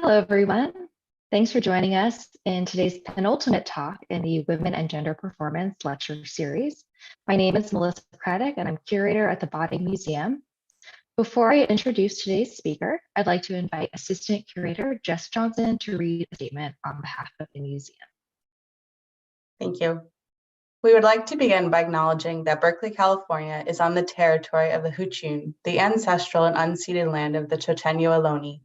Hello, everyone. Thanks for joining us in today's penultimate talk in the Women and Gender Performance lecture series. My name is Melissa Craddock, and I'm curator at the Body Museum. Before I introduce today's speaker, I'd like to invite Assistant Curator Jess Johnson to read a statement on behalf of the museum. Thank you. We would like to begin by acknowledging that Berkeley, California is on the territory of the Huchun, the ancestral and unceded land of the Chochenyo Ohlone.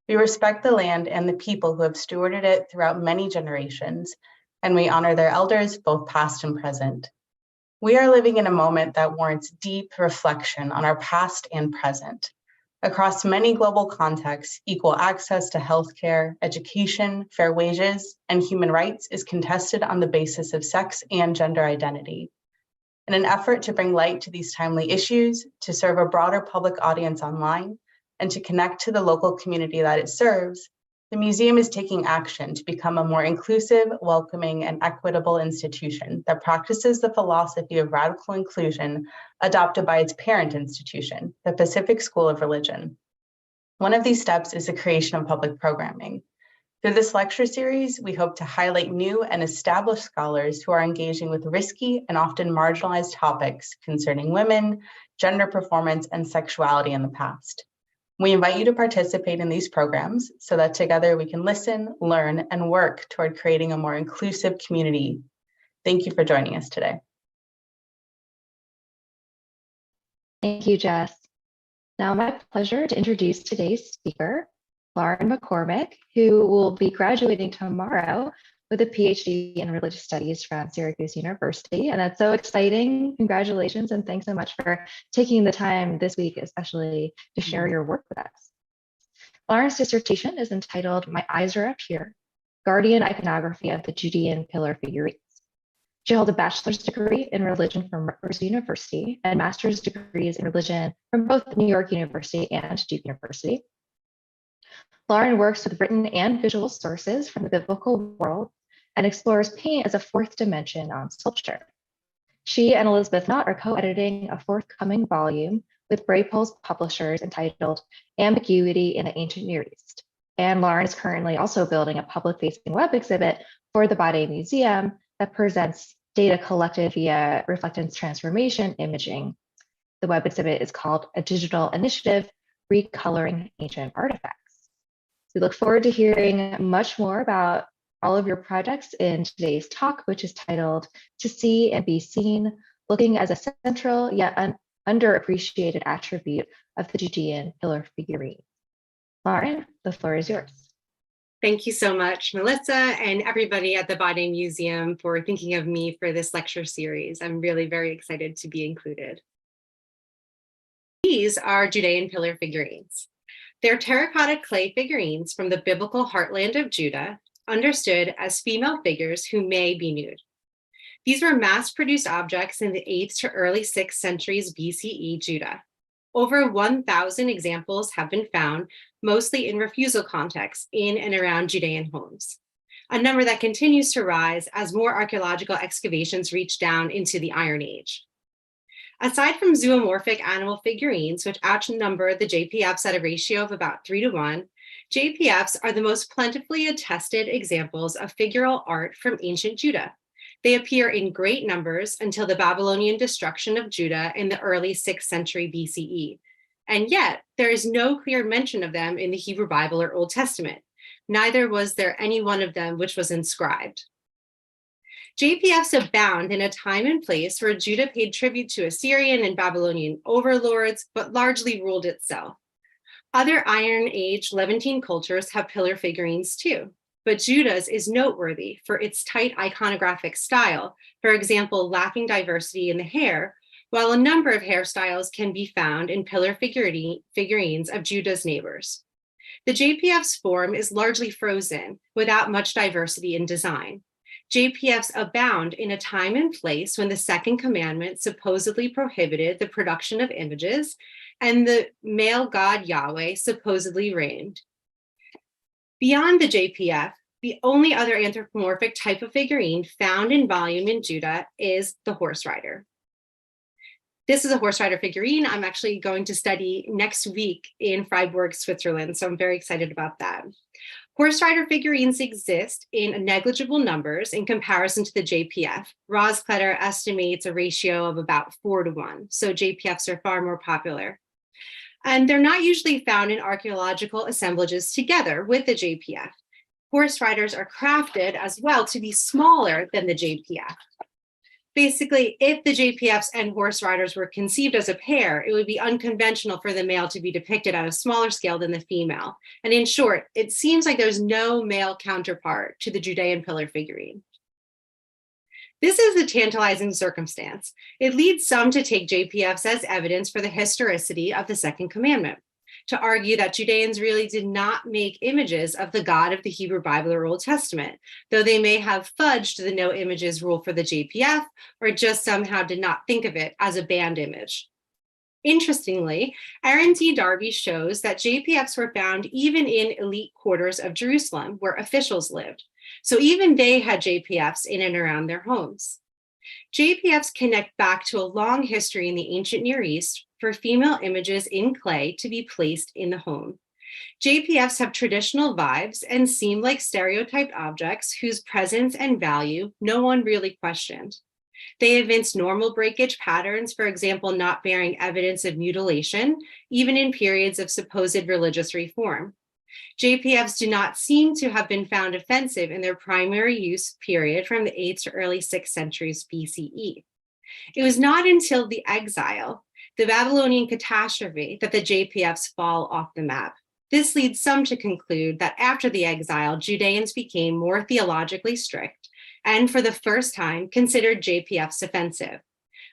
We respect the land and the people who have stewarded it throughout many generations, and we honor their elders, both past and present. We are living in a moment that warrants deep reflection on our past and present. Across many global contexts, equal access to healthcare, education, fair wages, and human rights is contested on the basis of sex and gender identity. In an effort to bring light to these timely issues, to serve a broader public audience online, and to connect to the local community that it serves, the museum is taking action to become a more inclusive, welcoming, and equitable institution that practices the philosophy of radical inclusion adopted by its parent institution, the Pacific School of Religion. One of these steps is the creation of public programming. Through this lecture series, we hope to highlight new and established scholars who are engaging with risky and often marginalized topics concerning women, gender performance, and sexuality in the past. We invite you to participate in these programs so that together we can listen, learn, and work toward creating a more inclusive community. Thank you for joining us today. Thank you, Jess. Now, my pleasure to introduce today's speaker, Lauren McCormick, who will be graduating tomorrow with a PhD in religious studies from Syracuse University. And that's so exciting. Congratulations, and thanks so much for taking the time this week, especially to share your work with us. Lauren's dissertation is entitled My Eyes Are Up Here, Guardian Iconography of the Judean Pillar Figurines. She held a bachelor's degree in religion from Rutgers University and master's degrees in religion from both New York University and Duke University. Lauren works with written and visual sources from the biblical world and explores paint as a fourth dimension on sculpture. She and Elizabeth Knott are co-editing a forthcoming volume with Bray Poles Publishers entitled Ambiguity in the Ancient Near East. And Lauren is currently also building a public-facing web exhibit for the Bade Museum that presents data collected via reflectance transformation imaging. The web exhibit is called A Digital Initiative, Recoloring Ancient Artifacts. We look forward to hearing much more about all of your projects in today's talk, which is titled To See and Be Seen, Looking as a Central Yet Underappreciated Attribute of the Judean Pillar Figurine. Lauren, the floor is yours. Thank you so much, Melissa, and everybody at the Bade Museum for thinking of me for this lecture series. I'm really very excited to be included. These are Judean pillar figurines. They're terracotta clay figurines from the biblical heartland of Judah, understood as female figures who may be nude. These were mass-produced objects in the 8th to early 6th centuries BCE Judah. Over 1,000 examples have been found, mostly in refusal contexts in and around Judean homes, a number that continues to rise as more archaeological excavations reach down into the Iron Age. Aside from zoomorphic animal figurines, which outnumber the JPFs at a ratio of about 3 to 1, JPFs are the most plentifully attested examples of figural art from ancient Judah. They appear in great numbers until the Babylonian destruction of Judah in the early 6th century BCE. And yet, there is no clear mention of them in the Hebrew Bible or Old Testament. Neither was there any one of them which was inscribed. JPFs abound in a time and place where Judah paid tribute to Assyrian and Babylonian overlords, but largely ruled itself. Other Iron Age Levantine cultures have pillar figurines too, but Judah's is noteworthy for its tight iconographic style, for example, lacking diversity in the hair, while a number of hairstyles can be found in pillar figurines of Judah's neighbors. The JPF's form is largely frozen, without much diversity in design. JPFs abound in a time and place when the second commandment supposedly prohibited the production of images and the male god Yahweh supposedly reigned. Beyond the JPF, the only other anthropomorphic type of figurine found in volume in Judah is the horse rider. This is a horse rider figurine I'm actually going to study next week in Freiburg, Switzerland. So I'm very excited about that. Horse rider figurines exist in negligible numbers in comparison to the JPF. Roskletter estimates a ratio of about 4:1. So JPFs are far more popular. And they're not usually found in archaeological assemblages together with the JPF. Horse riders are crafted as well to be smaller than the JPF. Basically, if the JPFs and horse riders were conceived as a pair, it would be unconventional for the male to be depicted at a smaller scale than the female. And in short, it seems like there's no male counterpart to the Judean pillar figurine. This is a tantalizing circumstance. It leads some to take JPFs as evidence for the historicity of the second commandment, to argue that Judeans really did not make images of the God of the Hebrew Bible or Old Testament, though they may have fudged the no images rule for the JPF or just somehow did not think of it as a banned image. Interestingly, Aaron D. Darby shows that JPFs were found even in elite quarters of Jerusalem where officials lived. So even they had JPFs in and around their homes. JPFs connect back to a long history in the ancient Near East for female images in clay to be placed in the home. JPFs have traditional vibes and seem like stereotyped objects whose presence and value no one really questioned. They evince normal breakage patterns, for example, not bearing evidence of mutilation, even in periods of supposed religious reform. JPFs do not seem to have been found offensive in their primary use period from the 8th to early 6th centuries BCE. It was not until the exile, the Babylonian catastrophe, that the JPFs fall off the map. This leads some to conclude that after the exile, Judeans became more theologically strict and for the first time considered JPFs offensive.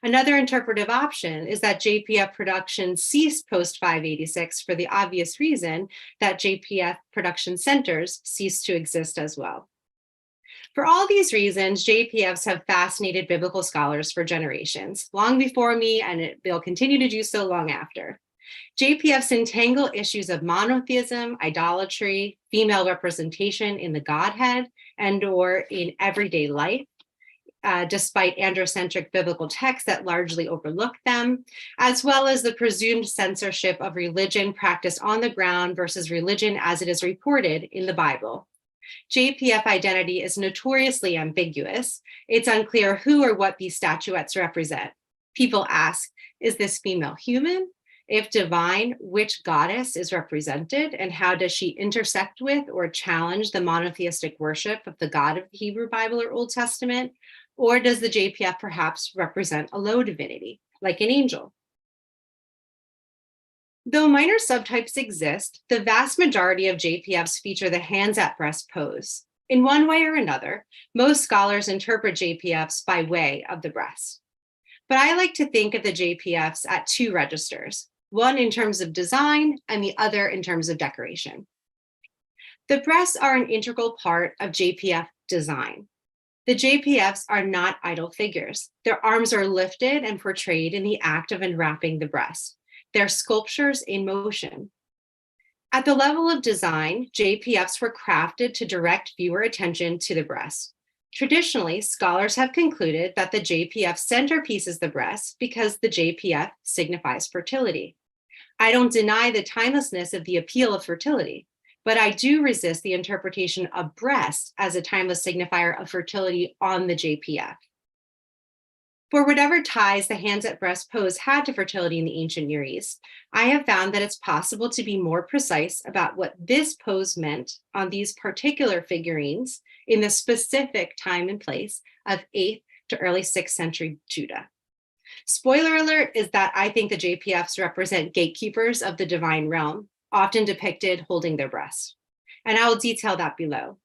Another interpretive option is that JPF production ceased post-586 for the obvious reason that JPF production centers ceased to exist as well. For all these reasons, JPFs have fascinated biblical scholars for generations, long before me, and they'll continue to do so long after. JPFs entangle issues of monotheism, idolatry, female representation in the Godhead, and/or in everyday life, despite androcentric biblical texts that largely overlook them, as well as the presumed censorship of religion practiced on the ground versus religion as it is reported in the Bible. JPF identity is notoriously ambiguous. It's unclear who or what these statuettes represent. People ask, is this female human? If divine, which goddess is represented, and how does she intersect with or challenge the monotheistic worship of the God of the Hebrew Bible or Old Testament? Or does the JPF perhaps represent a low divinity, like an angel? Though minor subtypes exist, the vast majority of JPFs feature the hands at breast pose. In one way or another, most scholars interpret JPFs by way of the breast. But I like to think of the JPFs at two registers, one in terms of design and the other in terms of decoration. The breasts are an integral part of JPF design. The JPFs are not idle figures. Their arms are lifted and portrayed in the act of unwrapping the breast. They're sculptures in motion. At the level of design, JPFs were crafted to direct viewer attention to the breast. Traditionally, scholars have concluded that the JPF centerpiece is the breast because the JPF signifies fertility. I don't deny the timelessness of the appeal of fertility, but I do resist the interpretation of breast as a timeless signifier of fertility on the JPF. For whatever ties the hands at breast pose had to fertility in the ancient Near East, I have found that it's possible to be more precise about what this pose meant on these particular figurines in the specific time and place of 8th to early 6th century Judah. Spoiler alert is that I think the JPFs represent gatekeepers of the divine realm, often depicted holding their breasts. And I will detail that below.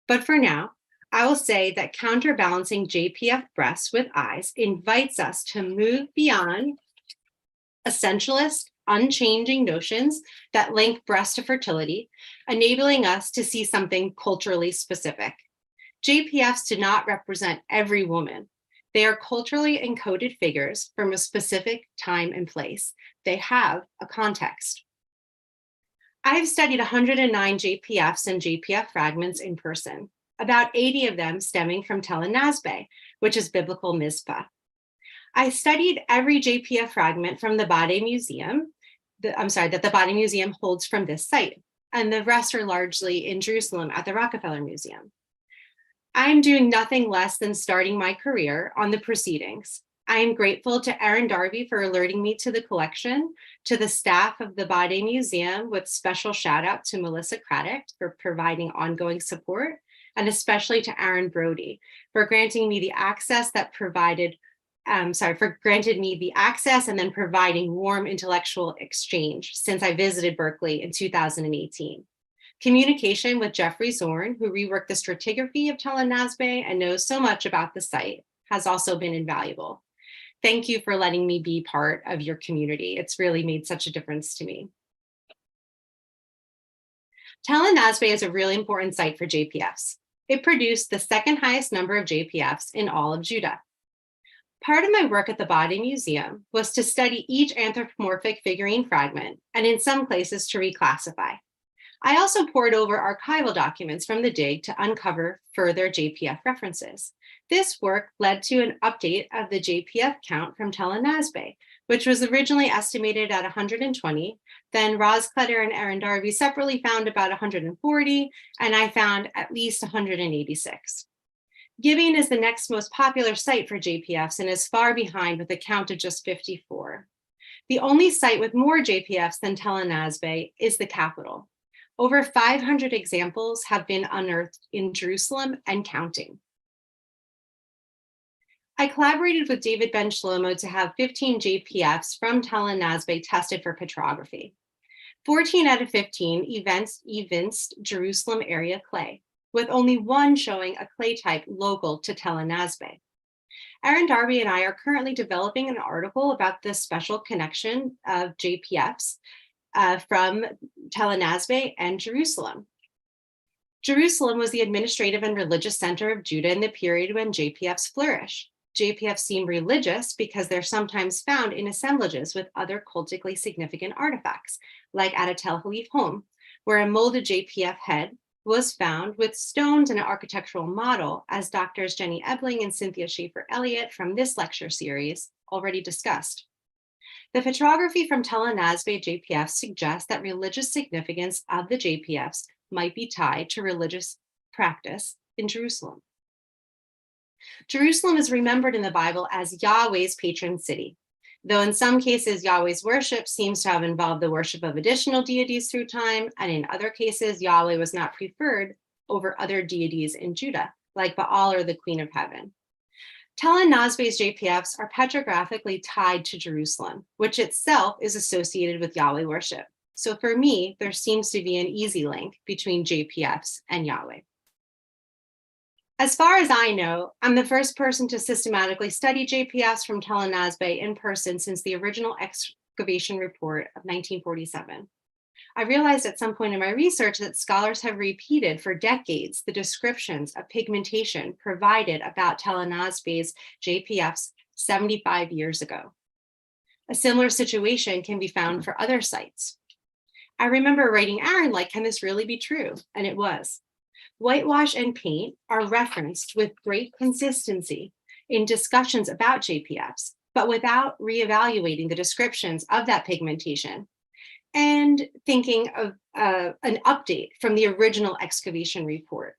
But for now, I will say that counterbalancing JPF breasts with eyes invites us to move beyond essentialist, unchanging notions that link breast to fertility, enabling us to see something culturally specific. JPFs do not represent every woman. They are culturally encoded figures from a specific time and place. They have a context. I have studied 109 JPFs and JPF fragments in person, about 80 of them stemming from Tel Nasbe, which is biblical Mizpah. I studied every JPF fragment from the Bade Museum, that the Bade Museum holds from this site, and the rest are largely in Jerusalem at the Rockefeller Museum. I'm doing nothing less than starting my career on the proceedings. I am grateful to Aaron Darby for alerting me to the collection, to the staff of the Bade Museum, with special shout out to Melissa Craddock for providing ongoing support, and especially to Aaron Brody for granting me the access granted me the access and then providing warm intellectual exchange since I visited Berkeley in 2018. Communication with Jeffrey Zorn, who reworked the stratigraphy of Tel Nasbe and knows so much about the site, has also been invaluable. Thank you for letting me be part of your community. It's really made such a difference to me. Tel Nasbe is a really important site for JPFs. It produced the second highest number of JPFs in all of Judah. Part of my work at the Bade Museum was to study each anthropomorphic figurine fragment, and in some places to reclassify. I also pored over archival documents from the dig to uncover further JPF references. This work led to an update of the JPF count from Tel Nasbe, which was originally estimated at 120. Then Roskletter and Aaron Darby separately found about 140, and I found at least 186. Gibeon is the next most popular site for JPFs and is far behind with a count of just 54. The only site with more JPFs than Tel Nasbe is the capital. Over 500 examples have been unearthed in Jerusalem and counting. I collaborated with David Ben Shlomo to have 15 JPFs from Tel Nasbe tested for petrography. 14 out of 15 evinced Jerusalem area clay, with only one showing a clay type local to Tel Nasbe. Aaron Darby and I are currently developing an article about the special connection of JPFs from Tel Nasbe and Jerusalem. Jerusalem was the administrative and religious center of Judah in the period when JPFs flourished. JPFs seem religious because they're sometimes found in assemblages with other cultically significant artifacts, like at a Tel Halif home, where a molded JPF head was found with stones and an architectural model, as Doctors Jenny Ebling and Cynthia Schaefer-Elliott from this lecture series already discussed. The petrography from Tel Nasbe JPFs suggests that religious significance of the JPFs might be tied to religious practice in Jerusalem. Jerusalem is remembered in the Bible as Yahweh's patron city, though in some cases Yahweh's worship seems to have involved the worship of additional deities through time, and in other cases Yahweh was not preferred over other deities in Judah, like Baal or the Queen of Heaven. Tel Nasbe's JPFs are petrographically tied to Jerusalem, which itself is associated with Yahweh worship. So for me, there seems to be an easy link between JPFs and Yahweh. As far as I know, I'm the first person to systematically study JPFs from Tel Nasbe in person since the original excavation report of 1947. I realized at some point in my research that scholars have repeated for decades the descriptions of pigmentation provided about Tel Nasbe's JPFs 75 years ago. A similar situation can be found for other sites. I remember writing Aaron, like, can this really be true? And it was. Whitewash and paint are referenced with great consistency in discussions about JPFs, but without reevaluating the descriptions of that pigmentation and thinking of an update from the original excavation report.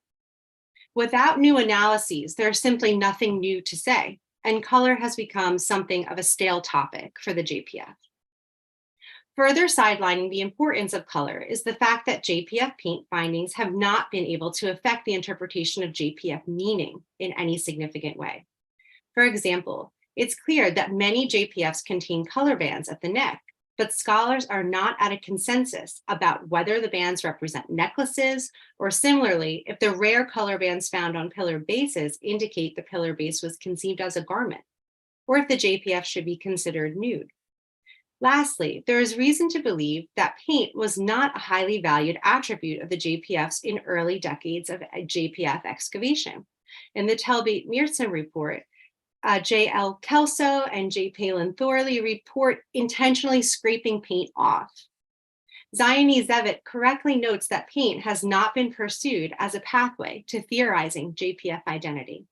Without new analyses, there's simply nothing new to say, and color has become something of a stale topic for the JPF. Further sidelining the importance of color is the fact that JPF paint findings have not been able to affect the interpretation of JPF meaning in any significant way. For example, it's clear that many JPFs contain color bands at the neck, but scholars are not at a consensus about whether the bands represent necklaces, or similarly, if the rare color bands found on pillar bases indicate the pillar base was conceived as a garment, or if the JPF should be considered nude. Lastly, there is reason to believe that paint was not a highly valued attribute of the JPFs in early decades of JPF excavation. In the Tel Beit Mirza report, J.L. Kelso and J. Palin Thorley report intentionally scraping paint off. Zioni Zevit correctly notes that paint has not been pursued as a pathway to theorizing JPF identity.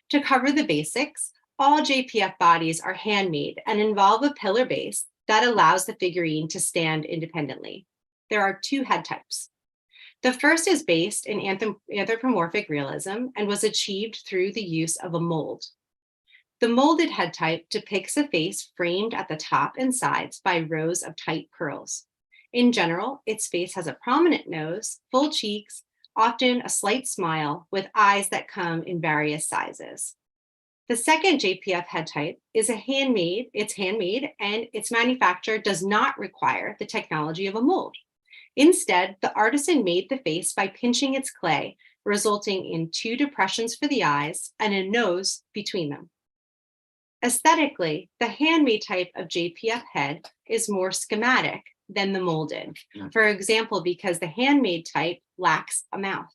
To cover the basics, All JPF bodies are handmade and involve a pillar base that allows the figurine to stand independently. There are two head types. The first is based in anthropomorphic realism and was achieved through the use of a mold. The molded head type depicts a face framed at the top and sides by rows of tight curls. In general, its face has a prominent nose, full cheeks, often a slight smile, with eyes that come in various sizes. The second JPF head type is handmade, and its manufacture does not require the technology of a mold. Instead, the artisan made the face by pinching its clay, resulting in two depressions for the eyes and a nose between them. Aesthetically, the handmade type of JPF head is more schematic than the molded. For example, because the handmade type lacks a mouth.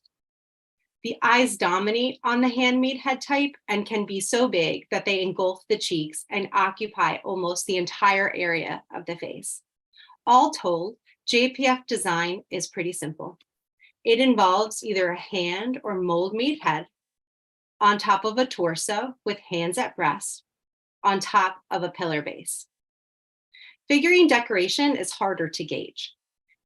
The eyes dominate on the handmade head type and can be so big that they engulf the cheeks and occupy almost the entire area of the face. All told, JPF design is pretty simple. It involves either a hand or mold-made head on top of a torso with hands at rest on top of a pillar base. Figurine decoration is harder to gauge.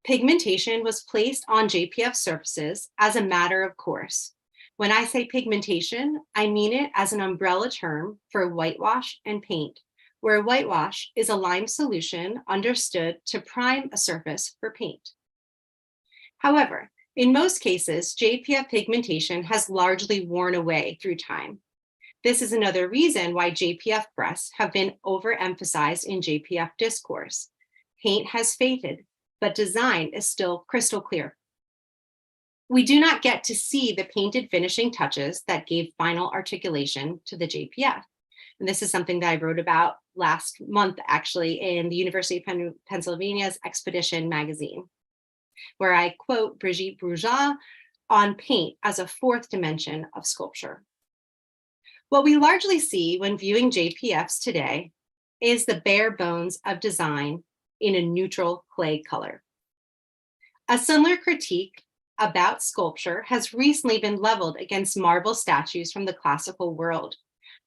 Pigmentation was placed on JPF surfaces as a matter of course. When I say pigmentation, I mean it as an umbrella term for whitewash and paint, where whitewash is a lime solution understood to prime a surface for paint. However, in most cases, JPF pigmentation has largely worn away through time. This is another reason why JPF breasts have been overemphasized in JPF discourse. Paint has faded, but design is still crystal clear. We do not get to see the painted finishing touches that gave final articulation to the JPF. And this is something that I wrote about last month, actually, in the University of Pennsylvania's Expedition magazine, where I quote Brigitte Brujas on paint as a fourth dimension of sculpture. What we largely see when viewing JPFs today is the bare bones of design in a neutral clay color. A similar critique about sculpture has recently been leveled against marble statues from the classical world.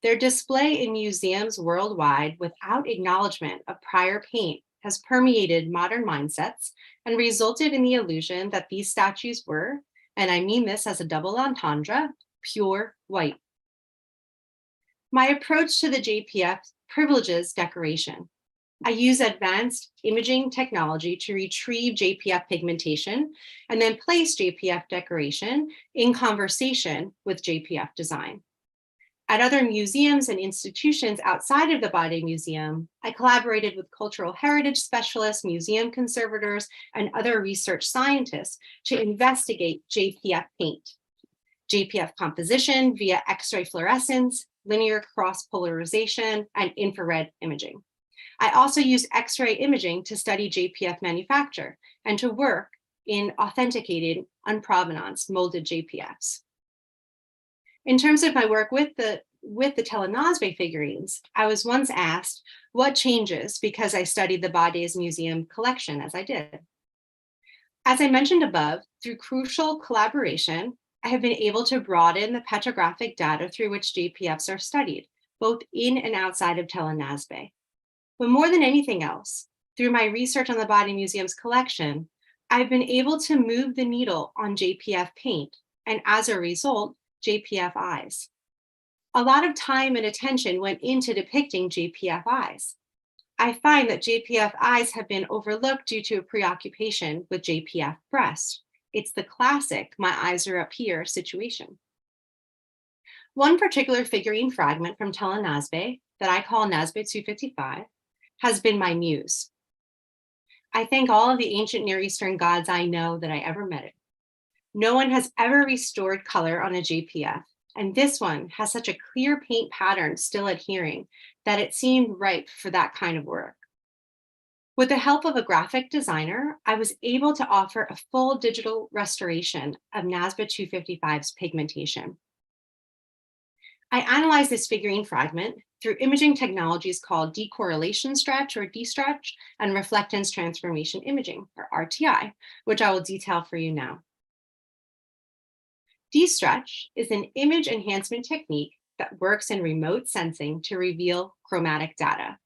Their display in museums worldwide without acknowledgement of prior paint has permeated modern mindsets and resulted in the illusion that these statues were, and I mean this as a double entendre, pure white. My approach to the JPF privileges decoration. I use advanced imaging technology to retrieve JPF pigmentation and then place JPF decoration in conversation with JPF design. At other museums and institutions outside of the Body Museum, I collaborated with cultural heritage specialists, museum conservators, and other research scientists to investigate JPF paint, JPF composition via X-ray fluorescence, linear cross-polarization, and infrared imaging. I also use X-ray imaging to study JPF manufacture and to work in authenticated, unprovenance molded JPFs. In terms of my work with the Tele-Nazbe figurines, I was once asked what changes because I studied the Bades Museum collection as I did. As I mentioned above, through crucial collaboration, I have been able to broaden the petrographic data through which JPFs are studied, both in and outside of Tele-Nazbe. But more than anything else, through my research on the Body Museum's collection, I've been able to move the needle on JPF paint, and as a result, JPF eyes. A lot of time and attention went into depicting JPF eyes. I find that JPF eyes have been overlooked due to a preoccupation with JPF breast. It's the classic "my eyes are up here" situation. One particular figurine fragment from Tele-Nazbe that I call Nazbe 255 has been my muse. I thank all of the ancient Near Eastern gods I know that I ever met. No one has ever restored color on a JPF, and this one has such a clear paint pattern still adhering that it seemed ripe for that kind of work. With the help of a graphic designer, I was able to offer a full digital restoration of Nazbe 255's pigmentation. I analyzed this figurine fragment through imaging technologies called decorrelation stretch or D-stretch and reflectance transformation imaging or RTI, which I will detail for you now. D-stretch is an image enhancement technique that works in remote sensing to reveal chromatic data.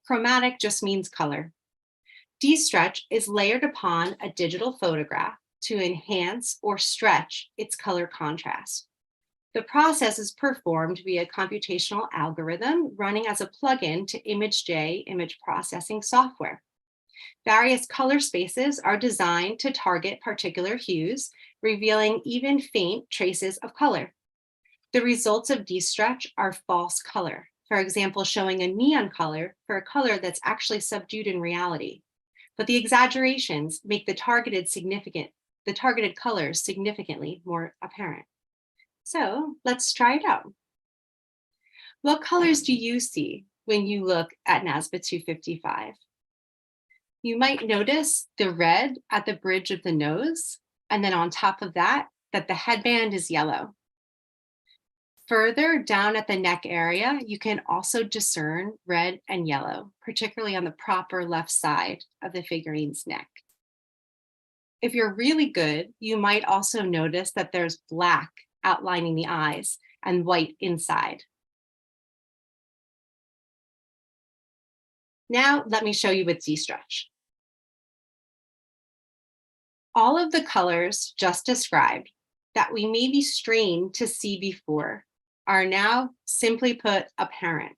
Chromatic just means color. D-stretch is layered upon a digital photograph to enhance or stretch its color contrast. The process is performed via computational algorithm running as a plugin to ImageJ image processing software. Various color spaces are designed to target particular hues, revealing even faint traces of color. The results of D-stretch are false color, for example, showing a neon color for a color that's actually subdued in reality. But the exaggerations make the targeted colors significantly more apparent. So let's try it out. What colors do you see when you look at NASBA 255? You might notice the red at the bridge of the nose, and then on top of that the headband is yellow. Further down at the neck area, you can also discern red and yellow, particularly on the proper left side of the figurine's neck. If you're really good, you might also notice that there's black outlining the eyes and white inside. Now, let me show you with D-stretch. All of the colors just described that we may be strained to see before are now, simply put, apparent.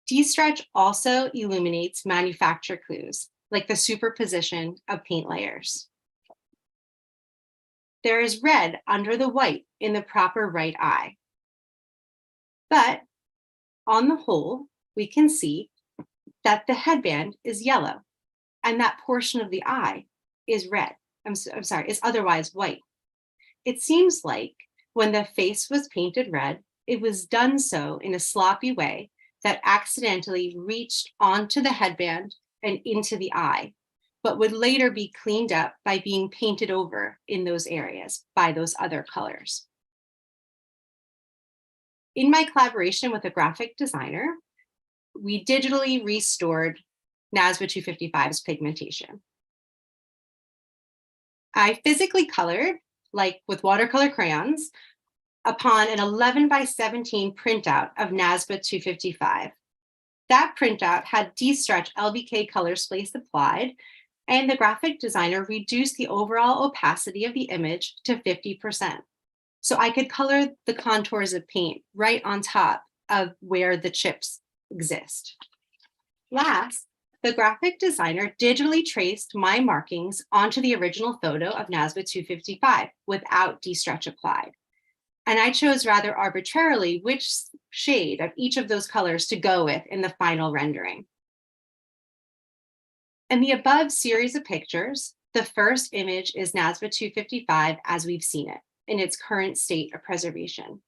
D-stretch also illuminates manufacture clues, like the superposition of paint layers. There is red under the white in the proper right eye. But on the whole, we can see that the headband is yellow and that portion of the eye is red. Is otherwise white. It seems like when the face was painted red, it was done so in a sloppy way that accidentally reached onto the headband and into the eye, but would later be cleaned up by being painted over in those areas by those other colors. In my collaboration with a graphic designer, we digitally restored NASBA 255's pigmentation. I physically colored, like with watercolor crayons, upon an 11:17 printout of NASBA 255. That printout had D-stretch LBK color space applied, and the graphic designer reduced the overall opacity of the image to 50%. So I could color the contours of paint right on top of where the chips exist. Last, the graphic designer digitally traced my markings onto the original photo of NASBA 255 without D-stretch applied. And I chose rather arbitrarily which shade of each of those colors to go with in the final rendering. In the above series of pictures, the first image is NASBA 255 as we've seen it in its current state of preservation.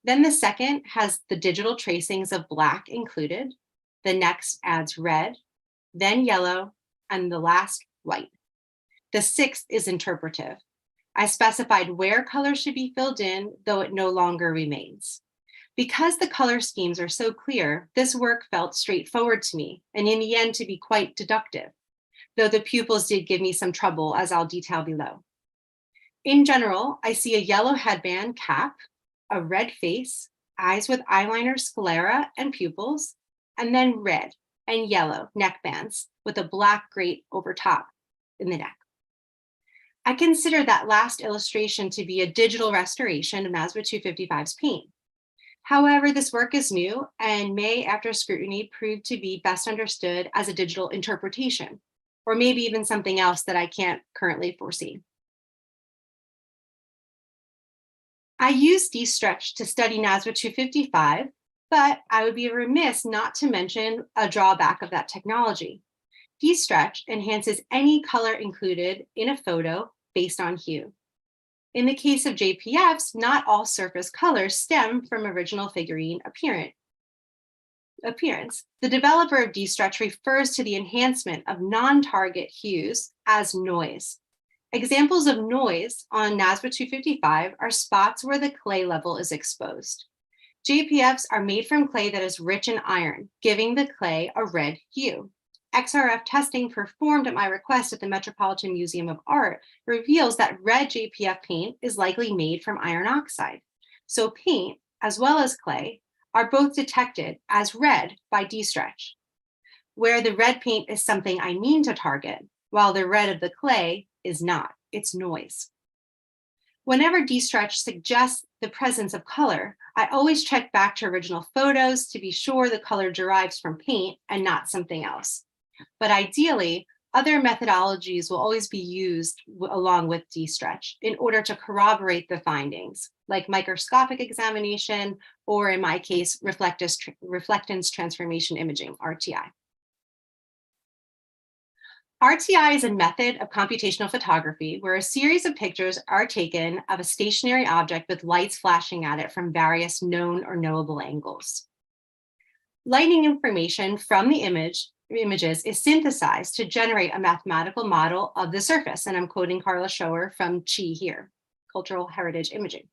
Then the second has the digital tracings of black included. The next adds red, then yellow, and the last white. The sixth is interpretive. I specified where color should be filled in, though it no longer remains. Because the color schemes are so clear, this work felt straightforward to me, and in the end to be quite deductive, though the pupils did give me some trouble, as I'll detail below. In general, I see a yellow headband cap, a red face, eyes with eyeliner sclera and pupils, and then red and yellow neck bands with a black grate over top in the neck. I consider that last illustration to be a digital restoration of NASBA 255's paint. However, this work is new and may, after scrutiny, prove to be best understood as a digital interpretation, or maybe even something else that I can't currently foresee. I use D-stretch to study NASBA 255, but I would be remiss not to mention a drawback of that technology. D-stretch enhances any color included in a photo based on hue. In the case of JPFs, not all surface colors stem from original figurine appearance. The developer of D-stretch refers to the enhancement of non-target hues as noise. Examples of noise on NASBA 255 are spots where the clay level is exposed. JPFs are made from clay that is rich in iron, giving the clay a red hue. XRF testing performed at my request at the Metropolitan Museum of Art reveals that red JPF paint is likely made from iron oxide. So paint, as well as clay, are both detected as red by D-Stretch, where the red paint is something I mean to target, while the red of the clay is not, it's noise. Whenever D-Stretch suggests the presence of color, I always check back to original photos to be sure the color derives from paint and not something else. But ideally, other methodologies will always be used along with D-Stretch in order to corroborate the findings, like microscopic examination, or in my case, reflectance transformation imaging, RTI. RTI is a method of computational photography where a series of pictures are taken of a stationary object with lights flashing at it from various known or knowable angles. Lighting information from the images is synthesized to generate a mathematical model of the surface, and I'm quoting Carla Schoer from CHI here, Cultural Heritage Imaging.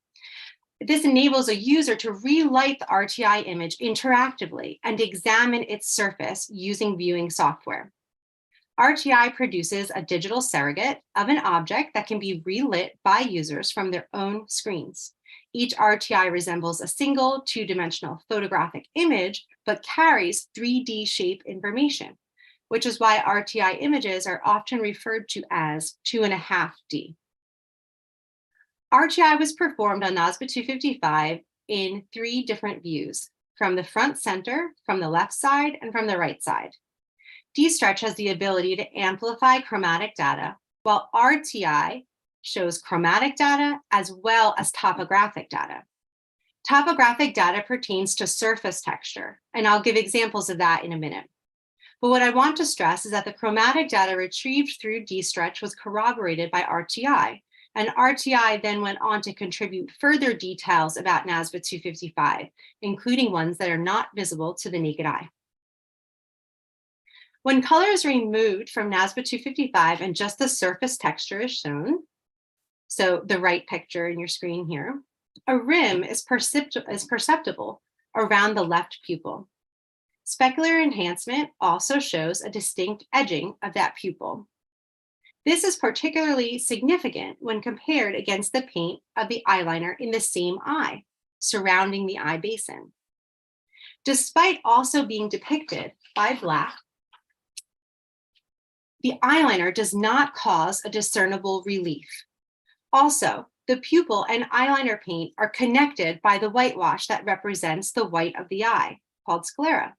This enables a user to relight the RTI image interactively and examine its surface using viewing software. RTI produces a digital surrogate of an object that can be relit by users from their own screens. Each RTI resembles a single two-dimensional photographic image, but carries 3D shape information, which is why RTI images are often referred to as 2.5D. RTI was performed on NASBA 255 in 3 different views, from the front center, from the left side, and from the right side. D-Stretch has the ability to amplify chromatic data, while RTI shows chromatic data as well as topographic data. Topographic data pertains to surface texture, and I'll give examples of that in a minute. But what I want to stress is that the chromatic data retrieved through D-Stretch was corroborated by RTI, and RTI then went on to contribute further details about NASBA 255, including ones that are not visible to the naked eye. When color is removed from NASBA 255 and just the surface texture is shown, so the right picture in your screen here, a rim is perceptible around the left pupil. Specular enhancement also shows a distinct edging of that pupil. This is particularly significant when compared against the paint of the eyeliner in the same eye, surrounding the eye basin. Despite also being depicted by black, the eyeliner does not cause a discernible relief. Also, the pupil and eyeliner paint are connected by the whitewash that represents the white of the eye, called sclera.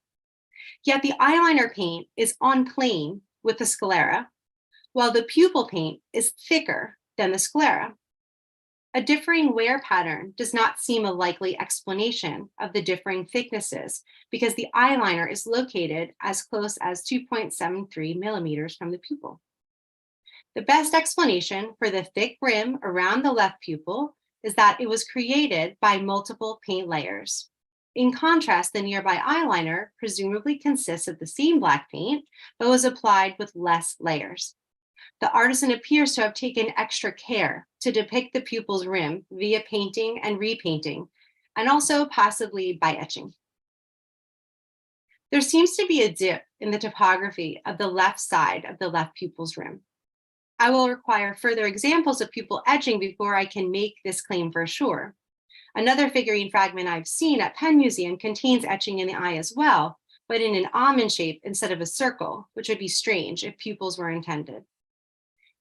Yet the eyeliner paint is on plane with the sclera, while the pupil paint is thicker than the sclera. A differing wear pattern does not seem a likely explanation of the differing thicknesses because the eyeliner is located as close as 2.73 millimeters from the pupil. The best explanation for the thick rim around the left pupil is that it was created by multiple paint layers. In contrast, the nearby eyeliner presumably consists of the same black paint, but was applied with less layers. The artisan appears to have taken extra care to depict the pupil's rim via painting and repainting, and also possibly by etching. There seems to be a dip in the topography of the left side of the left pupil's rim. I will require further examples of pupil etching before I can make this claim for sure. Another figurine fragment I've seen at Penn Museum contains etching in the eye as well, but in an almond shape instead of a circle, which would be strange if pupils were intended.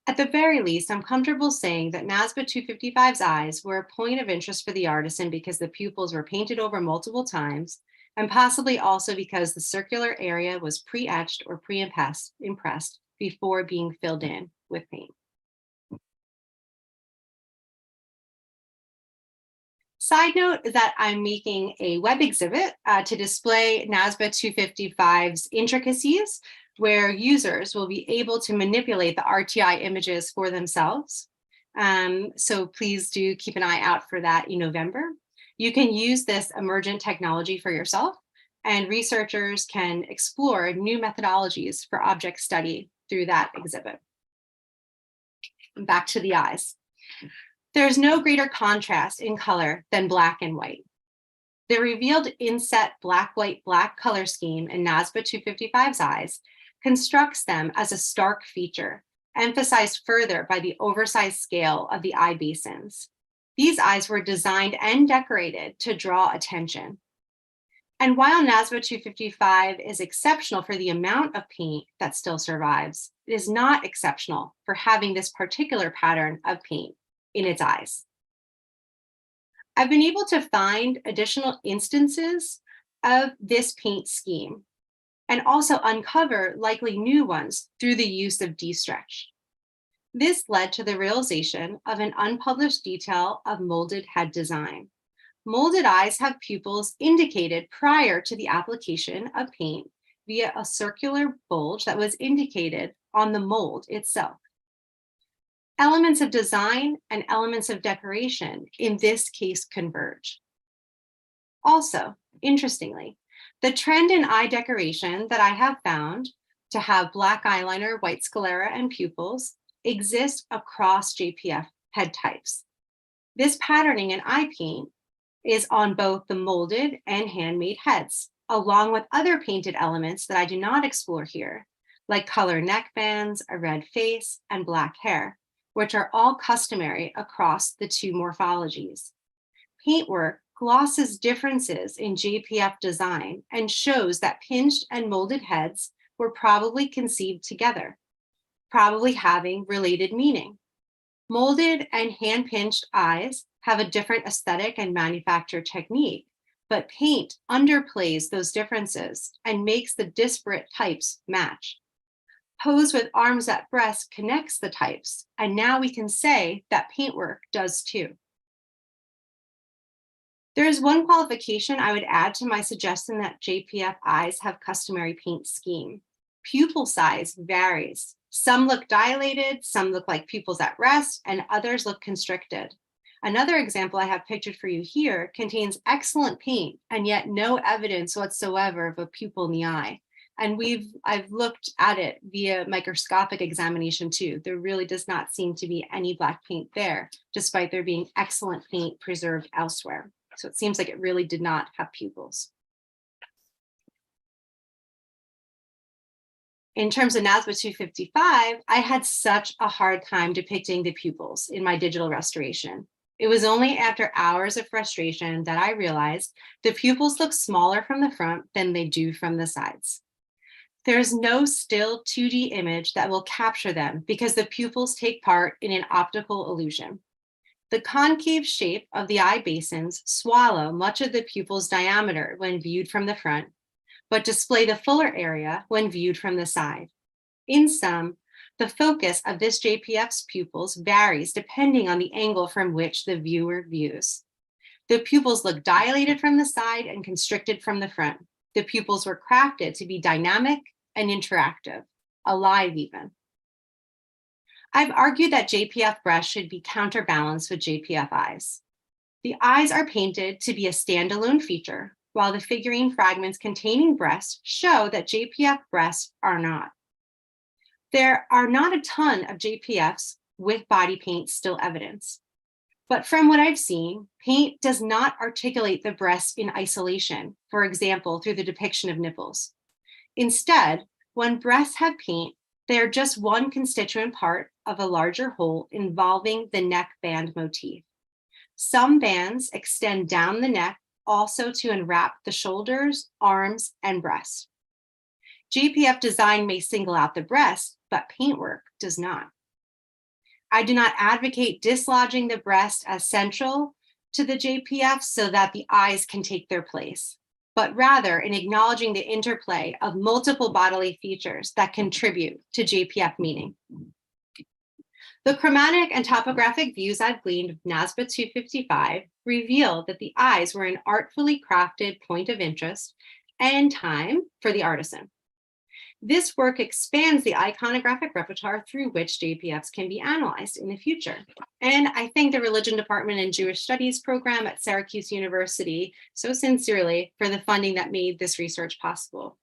At the very least, I'm comfortable saying that NASBA 255's eyes were a point of interest for the artisan because the pupils were painted over multiple times, and possibly also because the circular area was pre-etched or pre-impressed before being filled in with paint. Side note is that I'm making a web exhibit to display NASBA 255's intricacies, where users will be able to manipulate the RTI images for themselves. So please do keep an eye out for that in November. You can use this emergent technology for yourself, and researchers can explore new methodologies for object study through that exhibit. Back to the eyes. There's no greater contrast in color than black and white. The revealed inset black-white-black color scheme in NASBA 255's eyes constructs them as a stark feature, emphasized further by the oversized scale of the eye basins. These eyes were designed and decorated to draw attention. And while NASBA 255 is exceptional for the amount of paint that still survives, it is not exceptional for having this particular pattern of paint in its eyes. I've been able to find additional instances of this paint scheme and also uncover likely new ones through the use of D-stretch. This led to the realization of an unpublished detail of molded head design. Molded eyes have pupils indicated prior to the application of paint via a circular bulge that was indicated on the mold itself. Elements of design and elements of decoration in this case converge. Also, interestingly, the trend in eye decoration that I have found to have black eyeliner, white sclera, and pupils exists across JPF head types. This patterning in eye paint is on both the molded and handmade heads, along with other painted elements that I do not explore here, like color neckbands, a red face, and black hair, which are all customary across the two morphologies. Paintwork glosses differences in JPF design and shows that pinched and molded heads were probably conceived together, probably having related meaning. Molded and hand-pinched eyes have a different aesthetic and manufacture technique, but paint underplays those differences and makes the disparate types match. Pose with arms at breast connects the types, and now we can say that paintwork does too. There is one qualification I would add to my suggestion that JPF eyes have customary paint scheme. Pupil size varies. Some look dilated, some look like pupils at rest, and others look constricted. Another example I have pictured for you here contains excellent paint and yet no evidence whatsoever of a pupil in the eye. And I've looked at it via microscopic examination too. There really does not seem to be any black paint there, despite there being excellent paint preserved elsewhere. So it seems like it really did not have pupils. In terms of NASBA 255, I had such a hard time depicting the pupils in my digital restoration. It was only after hours of frustration that I realized the pupils look smaller from the front than they do from the sides. There's no still 2D image that will capture them because the pupils take part in an optical illusion. The concave shape of the eye basins swallow much of the pupil's diameter when viewed from the front, but display the fuller area when viewed from the side. In sum, the focus of this JPF's pupils varies depending on the angle from which the viewer views. The pupils look dilated from the side and constricted from the front. The pupils were crafted to be dynamic and interactive, alive even. I've argued that JPF breasts should be counterbalanced with JPF eyes. The eyes are painted to be a standalone feature, while the figurine fragments containing breasts show that JPF breasts are not. There are not a ton of JPFs with body paint still evidence. But from what I've seen, paint does not articulate the breast in isolation, for example, through the depiction of nipples. Instead, when breasts have paint, they are just one constituent part of a larger whole involving the neck band motif. Some bands extend down the neck also to enwrap the shoulders, arms, and breast. JPF design may single out the breast, but paintwork does not. I do not advocate dislodging the breast as central to the JPF so that the eyes can take their place, but rather in acknowledging the interplay of multiple bodily features that contribute to JPF meaning. The chromatic and topographic views I've gleaned of NASBA 255 reveal that the eyes were an artfully crafted point of interest and time for the artisan. This work expands the iconographic repertoire through which JPFs can be analyzed in the future. And I thank the Religion Department and Jewish Studies program at Syracuse University so sincerely for the funding that made this research possible.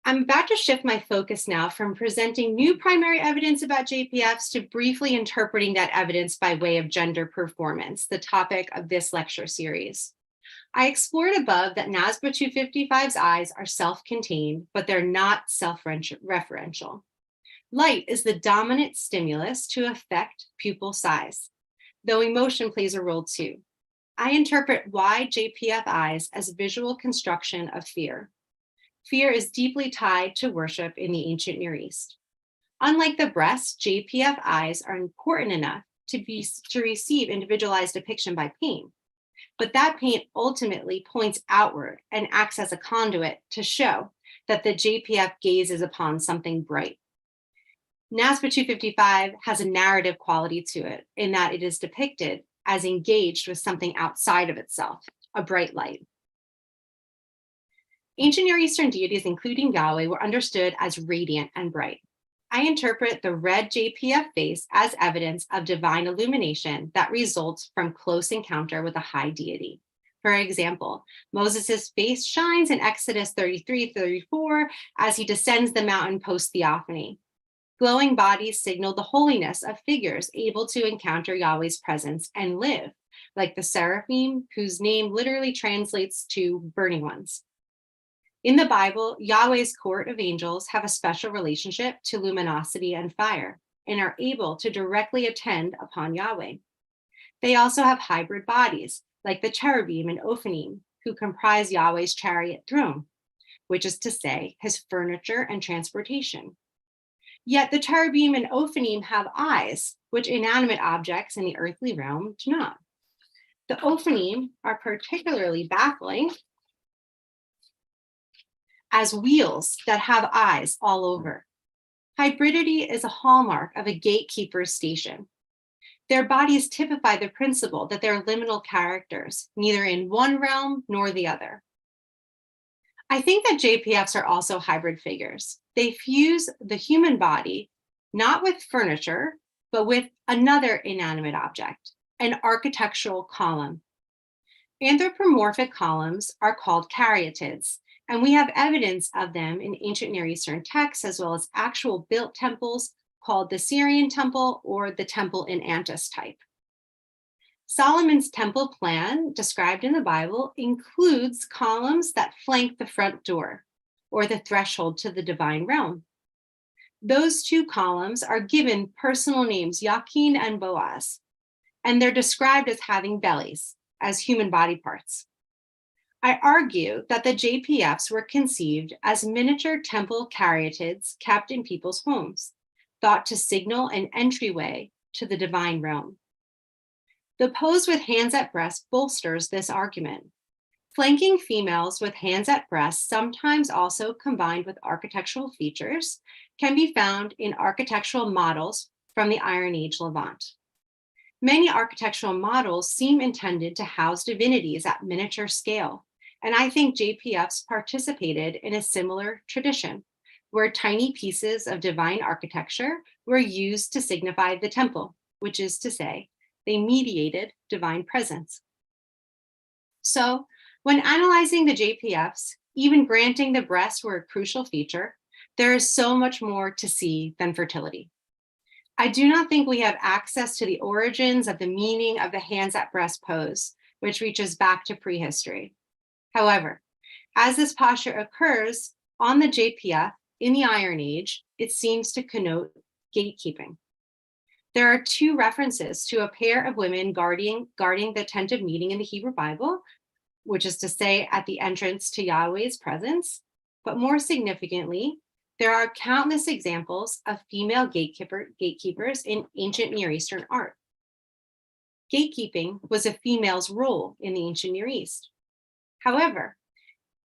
I'm about to shift my focus now from presenting new primary evidence about JPFs to briefly interpreting that evidence by way of gender performance, the topic of this lecture series. I explored above that NASBA 255's eyes are self-contained, but they're not self-referential. Light is the dominant stimulus to affect pupil size, though emotion plays a role too. I interpret wide JPF eyes as visual construction of fear. Fear is deeply tied to worship in the ancient Near East. Unlike the breast, JPF eyes are important enough to receive individualized depiction by pain. But that pain ultimately points outward and acts as a conduit to show that the JPF gazes upon something bright. NASPA 255 has a narrative quality to it in that it is depicted as engaged with something outside of itself, a bright light. Ancient Near Eastern deities, including Yahweh, were understood as radiant and bright. I interpret the red JPF face as evidence of divine illumination that results from close encounter with a high deity. For example, Moses' face shines in Exodus 33-34 as he descends the mountain post-theophany. Glowing bodies signal the holiness of figures able to encounter Yahweh's presence and live, like the seraphim, whose name literally translates to burning ones. In the Bible, Yahweh's court of angels have a special relationship to luminosity and fire and are able to directly attend upon Yahweh. They also have hybrid bodies, like the cherubim and Ophanim, who comprise Yahweh's chariot throne, which is to say, his furniture and transportation. Yet the cherubim and Ophanim have eyes, which inanimate objects in the earthly realm do not. The Ophanim are particularly baffling as wheels that have eyes all over. Hybridity is a hallmark of a gatekeeper's station. Their bodies typify the principle that they're liminal characters, neither in one realm nor the other. I think that JPFs are also hybrid figures. They fuse the human body, not with furniture, but with another inanimate object, an architectural column. Anthropomorphic columns are called caryatids, and we have evidence of them in ancient Near Eastern texts, as well as actual built temples called the Syrian temple or the temple in Antis type. Solomon's temple plan, described in the Bible, includes columns that flank the front door, or the threshold to the divine realm. Those two columns are given personal names, Yakin and Boaz, and they're described as having bellies, as human body parts. I argue that the JPFs were conceived as miniature temple caryatids kept in people's homes, thought to signal an entryway to the divine realm. The pose with hands at breast bolsters this argument. Flanking females with hands at breast, sometimes also combined with architectural features, can be found in architectural models from the Iron Age Levant. Many architectural models seem intended to house divinities at miniature scale, and I think JPFs participated in a similar tradition, where tiny pieces of divine architecture were used to signify the temple, which is to say, they mediated divine presence. So, when analyzing the JPFs, even granting the breasts were a crucial feature, there is so much more to see than fertility. I do not think we have access to the origins of the meaning of the hands at breast pose, which reaches back to prehistory. However, as this posture occurs on the JPF in the Iron Age, it seems to connote gatekeeping. There are two references to a pair of women guarding the tent of meeting in the Hebrew Bible, which is to say at the entrance to Yahweh's presence. But more significantly, there are countless examples of female gatekeepers in ancient Near Eastern art. Gatekeeping was a female's role in the ancient Near East. However,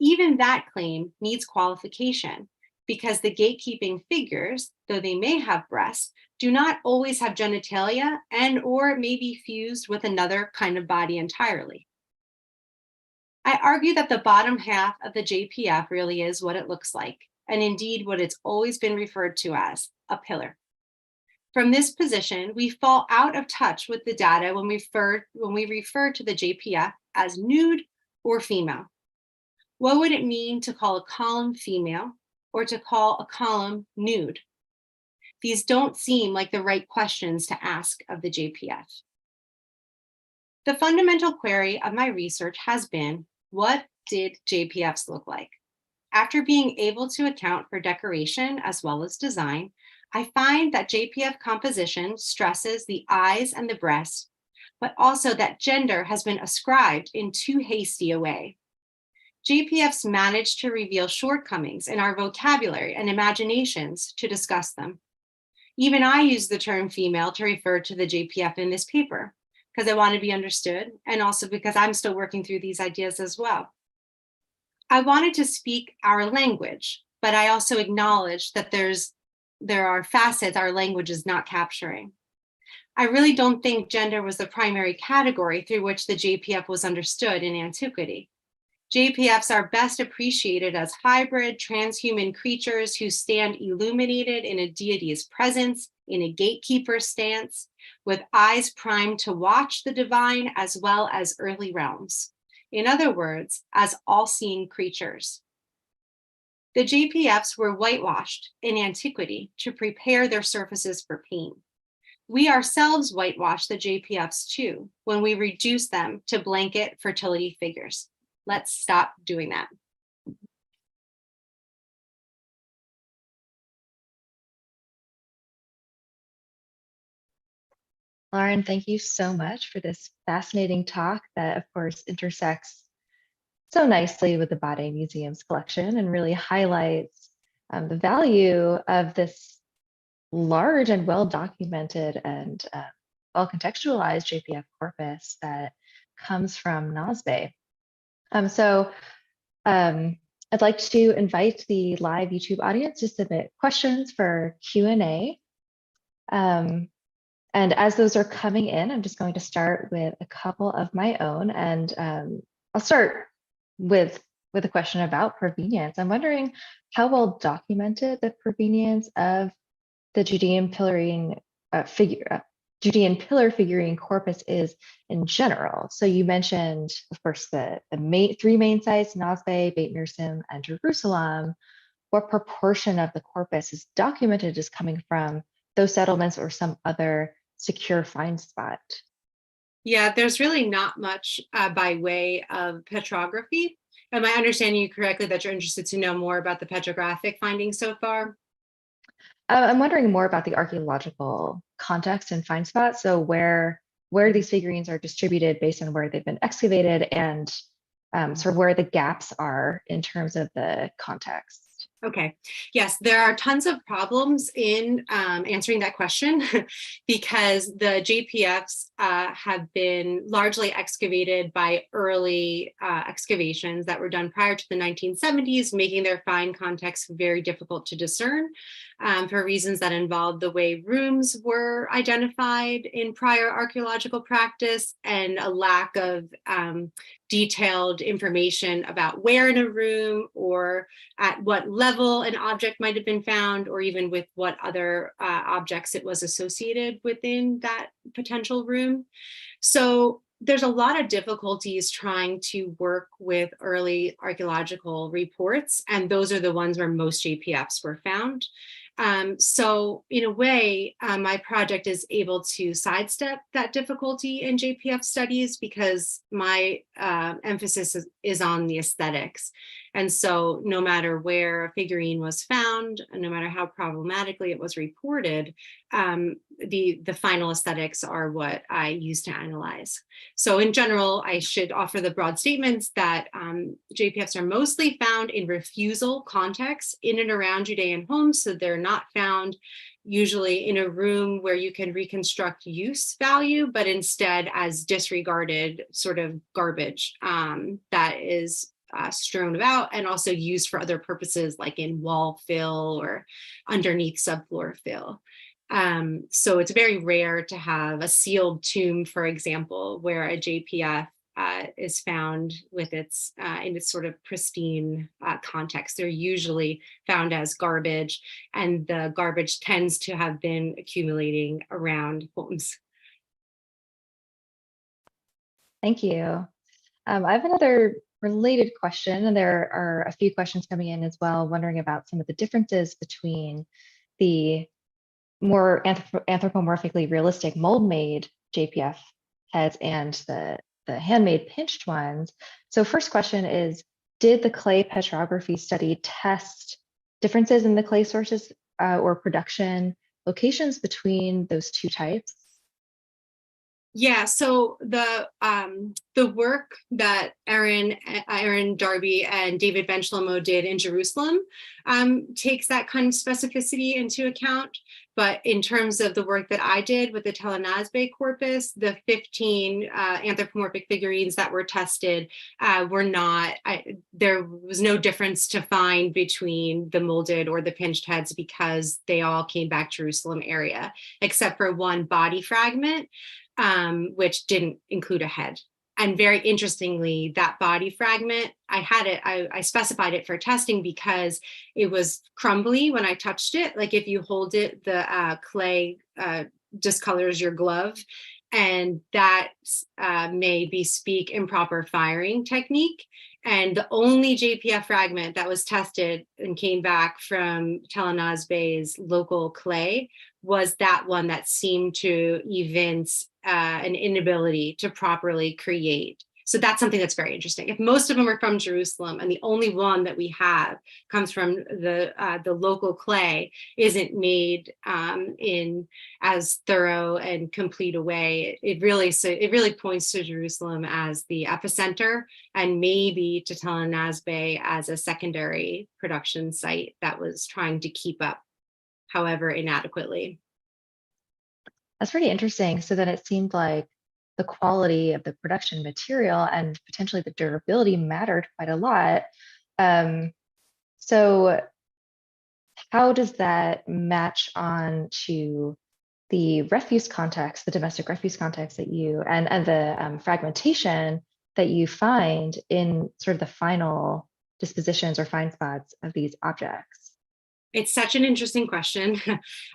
even that claim needs qualification because the gatekeeping figures, though they may have breasts, do not always have genitalia and or may be fused with another kind of body entirely. I argue that the bottom half of the JPF really is what it looks like, and indeed what it's always been referred to as, a pillar. From this position, we fall out of touch with the data when we refer to the JPF as nude or female. What would it mean to call a column female or to call a column nude? These don't seem like the right questions to ask of the JPF. The fundamental query of my research has been, what did JPFs look like? After being able to account for decoration as well as design, I find that JPF composition stresses the eyes and the breast, but also that gender has been ascribed in too hasty a way. JPFs manage to reveal shortcomings in our vocabulary and imaginations to discuss them. Even I use the term female to refer to the JPF in this paper because I want to be understood and also because I'm still working through these ideas as well. I wanted to speak our language, but I also acknowledge that there are facets our language is not capturing. I really don't think gender was the primary category through which the JPF was understood in antiquity. JPFs are best appreciated as hybrid transhuman creatures who stand illuminated in a deity's presence, in a gatekeeper stance, with eyes primed to watch the divine as well as earthly realms. In other words, as all-seeing creatures. The JPFs were whitewashed in antiquity to prepare their surfaces for paint. We ourselves whitewash the JPFs too when we reduce them to blanket fertility figures. Let's stop doing that. Lauren, thank you so much for this fascinating talk that, of course, intersects so nicely with the Bade Museum's collection and really highlights the value of this large and well-documented and well-contextualized JPF corpus that comes from Nazbe. I'd like to invite the live YouTube audience to submit questions for Q&A. And as those are coming in, I'm just going to start with a couple of my own. And I'll start with a question about provenience. I'm wondering how well documented the provenience of the Judean pillar figurine corpus is in general. So you mentioned, of course, the three main sites, Nazbe, Beit Mirsim, and Jerusalem. What proportion of the corpus is documented as coming from those settlements or some other secure find spot? Yeah, there's really not much by way of petrography. Am I understanding you correctly that you're interested to know more about the petrographic findings so far? I'm wondering more about the archaeological context and find spot. So where these figurines are distributed based on where they've been excavated and sort of where the gaps are in terms of the context. Okay, yes, there are tons of problems in answering that question because the JPFs have been largely excavated by early excavations that were done prior to the 1970s, making their find context very difficult to discern for reasons that involve the way rooms were identified in prior archaeological practice and a lack of detailed information about where in a room or at what level an object might have been found, or even with what other objects it was associated within that potential room. So there's a lot of difficulties trying to work with early archaeological reports, and those are the ones where most JPFs were found. So in a way, my project is able to sidestep that difficulty in JPF studies because my emphasis is on the aesthetics. And so no matter where a figurine was found, and no matter how problematically it was reported, the final aesthetics are what I use to analyze. So in general, I should offer the broad statements that JPFs are mostly found in refusal contexts in and around Judean homes, so they're not found usually in a room where you can reconstruct use value, but instead as disregarded sort of garbage that is strewn about and also used for other purposes like in wall fill or underneath subfloor fill. So it's very rare to have a sealed tomb, for example, where a JPF is found with its in its sort of pristine context. They're usually found as garbage, and the garbage tends to have been accumulating around homes. Thank you. I have another related question, and there are a few questions coming in as well, wondering about some of the differences between the more anthropomorphically realistic mold-made JPF heads and the handmade pinched ones. So first question is, did the clay petrography study test differences in the clay sources or production locations between those two types? Yeah, so the work that Aaron Darby and David Benchlomo did in Jerusalem takes that kind of specificity into account. But in terms of the work that I did with the Tel Nasbe corpus, the 15 anthropomorphic figurines that were tested were not, there was no difference to find between the molded or the pinched heads because they all came back Jerusalem area, except for one body fragment, which didn't include a head. And very interestingly, that body fragment, I specified it for testing because it was crumbly when I touched it. Like if you hold it, the clay discolors your glove, and that may bespeak improper firing technique. And the only JPF fragment that was tested and came back from Tel Nasbe's local clay was that one that seemed to evince an inability to properly create. So that's something that's very interesting. If most of them are from Jerusalem and the only one that we have comes from the local clay, isn't made in as thorough and complete a way, it really points to Jerusalem as the epicenter, and maybe to Tel Nasbe as a secondary production site that was trying to keep up, however inadequately. That's pretty interesting. So then it seemed like the quality of the production material and potentially the durability mattered quite a lot. So how does that match on to the refuse context, the domestic refuse context that you, and the fragmentation that you find in sort of the final dispositions or find spots of these objects? It's such an interesting question.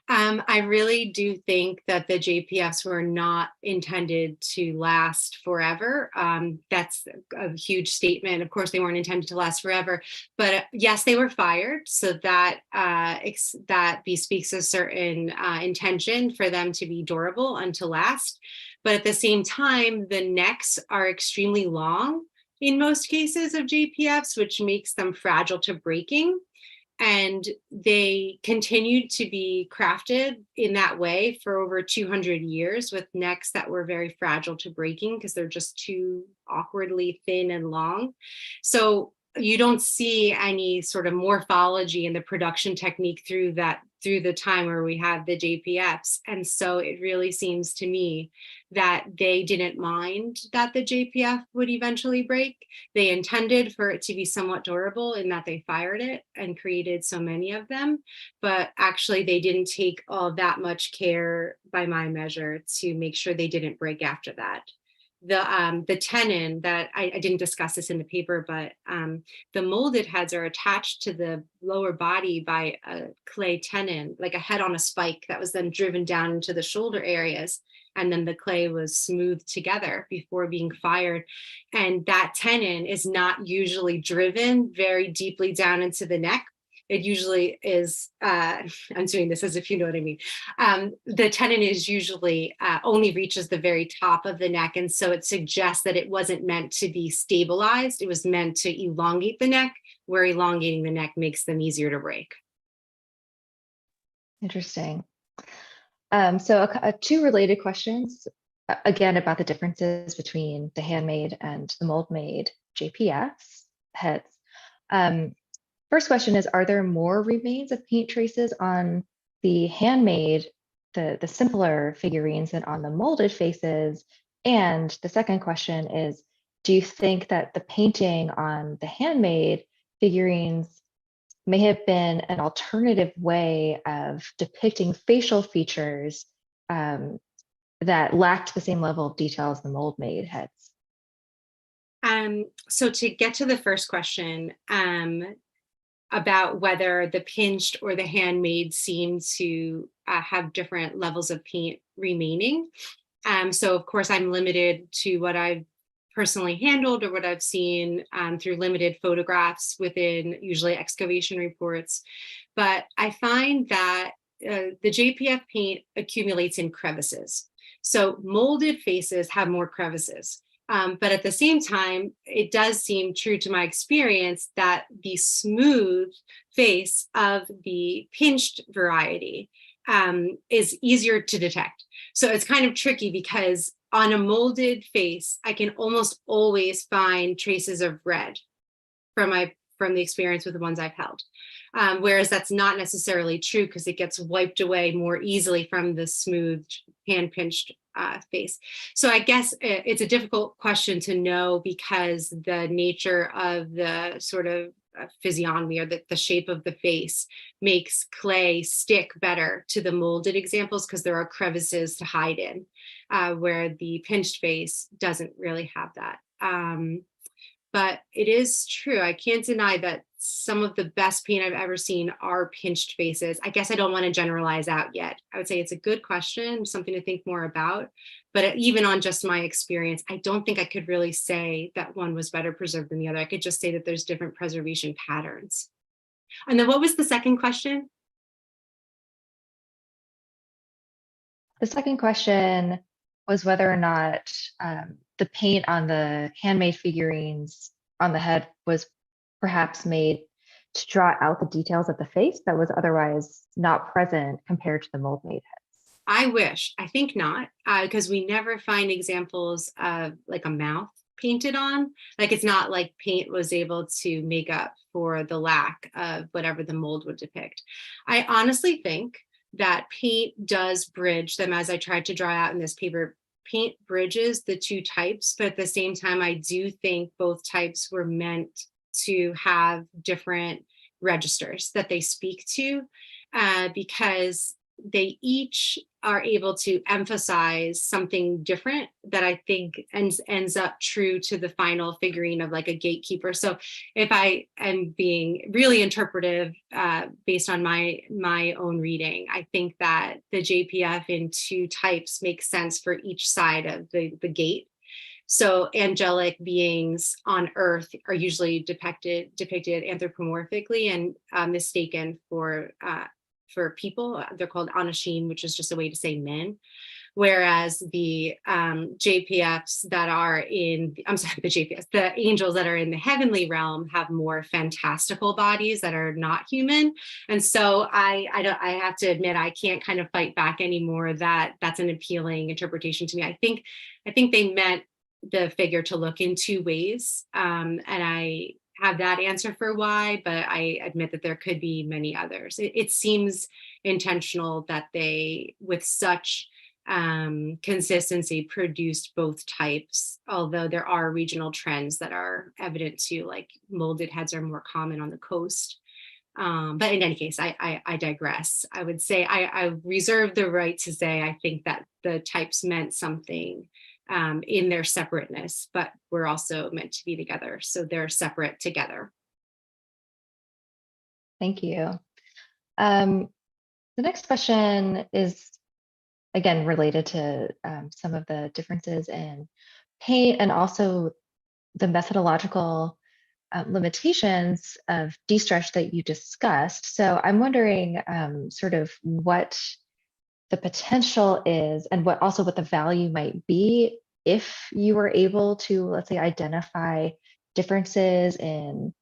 I really do think that the JPFs were not intended to last forever. That's a huge statement. Of course, they weren't intended to last forever, but yes, they were fired. So that bespeaks a certain intention for them to be durable and to last. But at the same time, the necks are extremely long in most cases of JPFs, which makes them fragile to breaking. And they continued to be crafted in that way for over 200 years with necks that were very fragile to breaking because they're just too awkwardly thin and long. So you don't see any sort of morphology in the production technique through the time where we have the JPFs. And so it really seems to me that they didn't mind that the JPF would eventually break. They intended for it to be somewhat durable in that they fired it and created so many of them, but actually they didn't take all that much care by my measure to make sure they didn't break after that. The tenon that I didn't discuss this in the paper, but the molded heads are attached to the lower body by a clay tenon, like a head on a spike that was then driven down into the shoulder areas. And then the clay was smoothed together before being fired. And that tenon is not usually driven very deeply down into the neck. It usually is, I'm doing this as if you know what I mean. The tenon is usually only reaches the very top of the neck. And so it suggests that it wasn't meant to be stabilized. It was meant to elongate the neck, where elongating the neck makes them easier to break. Interesting. So two related questions, again, about the differences between the handmade and the mold-made JPFs heads. First question is, are there more remains of paint traces on the handmade, the simpler figurines than on the molded faces? And the second question is, do you think that the painting on the handmade figurines may have been an alternative way of depicting facial features that lacked the same level of detail as the mold-made heads? So to get to the first question, about whether the pinched or the handmade seem to have different levels of paint remaining. So of course I'm limited to what I've personally handled or what I've seen through limited photographs within usually excavation reports. But I find that the JPF paint accumulates in crevices. So molded faces have more crevices. But at the same time, it does seem true to my experience that the smooth face of the pinched variety is easier to detect. So it's kind of tricky because on a molded face, I can almost always find traces of red from the experience with the ones I've held. Whereas that's not necessarily true because it gets wiped away more easily from the smooth hand pinched face. So I guess it's a difficult question to know because the nature of the sort of physiognomy or the shape of the face makes clay stick better to the molded examples because there are crevices to hide in, where the pinched face doesn't really have that. But it is true. I can't deny that some of the best paint I've ever seen are pinched faces. I guess I don't want to generalize out yet. I would say it's a good question, something to think more about. But even on just my experience, I don't think I could really say that one was better preserved than the other. I could just say that there's different preservation patterns. And then what was the second question? The second question was whether or not the paint on the handmade figurines on the head was perhaps made to draw out the details of the face that was otherwise not present compared to the mold made heads. I wish. I think not, because we never find examples of like a mouth painted on. Like it's not like paint was able to make up for the lack of whatever the mold would depict. I honestly think that paint does bridge them, as I tried to draw out in this paper. Paint bridges the two types, but at the same time, I do think both types were meant to have different registers that they speak to, because they each are able to emphasize something different that I think ends up true to the final figurine of like a gatekeeper. So if I am being really interpretive based on my own reading, I think that the JPF in two types makes sense for each side of the gate. So angelic beings on Earth are usually depicted anthropomorphically and mistaken for people. They're called Anashim, which is just a way to say men. Whereas the JPFs that are the angels that are in the heavenly realm have more fantastical bodies that are not human. And so I have to admit, I can't kind of fight back anymore that that's an appealing interpretation to me. I think they meant the figure to look in two ways. And I have that answer for why, but I admit that there could be many others. It seems intentional that they, with such consistency, produced both types, although there are regional trends that are evident too, like molded heads are more common on the coast. But in any case, I digress. I would say I reserve the right to say I think that the types meant something in their separateness, but we're also meant to be together. So they're separate together. Thank you. The next question is, again, related to some of the differences in paint and also the methodological limitations of de-stretch that you discussed. So I'm wondering sort of what the potential is and what the value might be if you were able to, let's say, identify differences in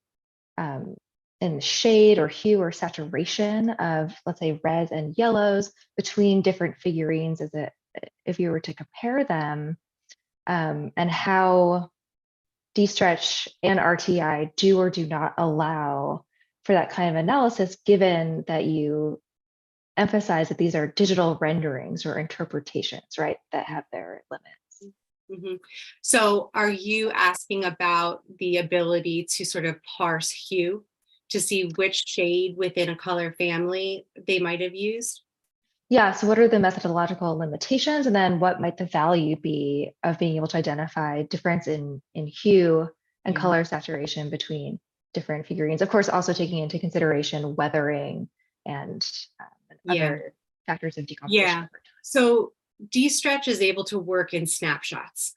shade or hue or saturation of, let's say, reds and yellows between different figurines, if you were to compare them, and how de-stretch and RTI do or do not allow for that kind of analysis, given that you emphasize that these are digital renderings or interpretations, right, that have their limits. Mm-hmm. So are you asking about the ability to sort of parse hue to see which shade within a color family they might have used? Yeah, so what are the methodological limitations, and then what might the value be of being able to identify difference in hue and color saturation between different figurines? Of course, also taking into consideration weathering and other factors of decomposition. Yeah. So de-stretch is able to work in snapshots.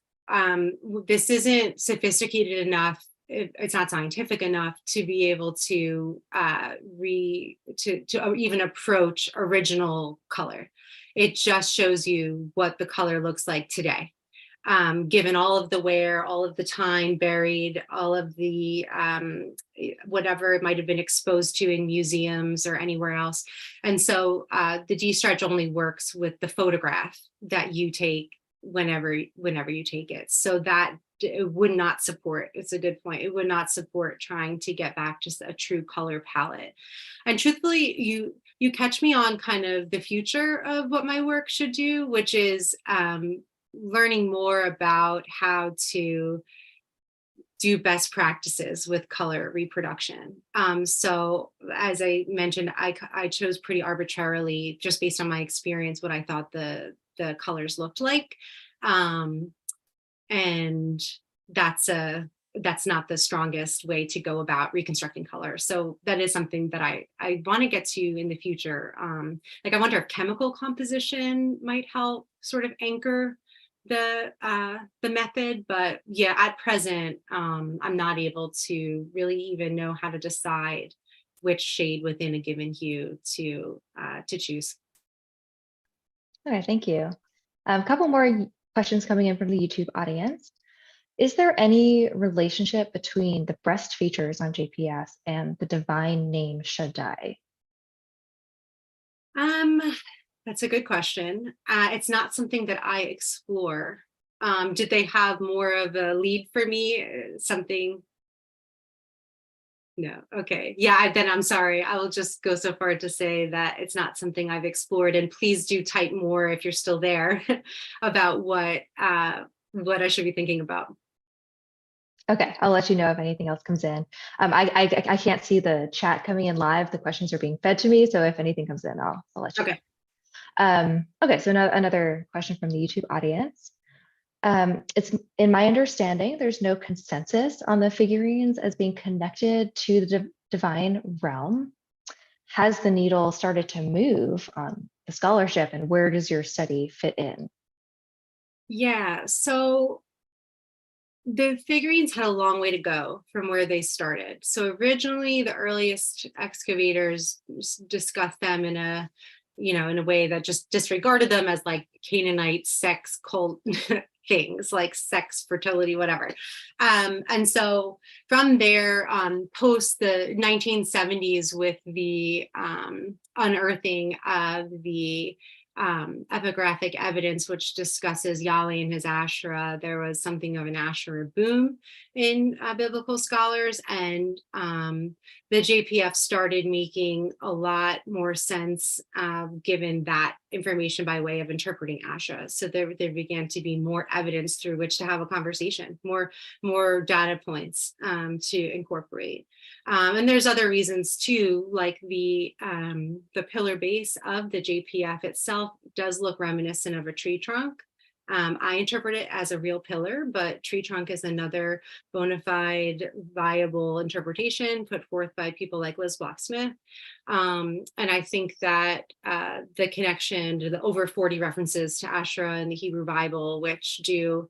This isn't sophisticated enough. It's not scientific enough to be able to even approach original color. It just shows you what the color looks like today. given all of the wear, all of the time buried, all of the whatever it might have been exposed to in museums or anywhere else. And so the D-stretch only works with the photograph that you take whenever you take it. So that it would not support, it's a good point, it would not support trying to get back just a true color palette. And truthfully, you catch me on kind of the future of what my work should do, which is learning more about how to do best practices with color reproduction. So as I mentioned, I chose pretty arbitrarily, just based on my experience, what I thought the colors looked like. And that's not the strongest way to go about reconstructing color. So that is something that I want to get to in the future. Like I wonder if chemical composition might help sort of anchor the method, but yeah, at present, I'm not able to really even know how to decide which shade within a given hue to choose. Okay, thank you. A couple more questions coming in from the YouTube audience. Is there any relationship between the breast features on JPS and the divine name Shaddai? That's a good question. It's not something that I explore. Did they have more of a lead for me? Something? No. Okay. Yeah, then I'm sorry. I will just go so far to say that it's not something I've explored. And please do type more if you're still there about what I should be thinking about. Okay, I'll let you know if anything else comes in. I can't see the chat coming in live. The questions are being fed to me. So if anything comes in, I'll let you know. Okay, so now another question from the YouTube audience. It's in my understanding, there's no consensus on the figurines as being connected to the divine realm. Has the needle started to move on the scholarship, and where does your study fit in? Yeah, so the figurines had a long way to go from where they started. So originally, the earliest excavators discussed them in a way that just disregarded them as like Canaanite sex cult things, like sex, fertility, whatever. And so from there, post the 1970s, with the unearthing of the epigraphic evidence, which discusses Yahweh and his Asherah, there was something of an Asherah boom in biblical scholars, and the JPF started making a lot more sense given that information by way of interpreting Asherah. So there began to be more evidence through which to have a conversation, more data points to incorporate. And there's other reasons too, like the pillar base of the JPF itself does look reminiscent of a tree trunk. I interpret it as a real pillar, but tree trunk is another bona fide, viable interpretation put forth by people like Liz Block-Smith. And I think that the connection to the over 40 references to Asherah in the Hebrew Bible, which do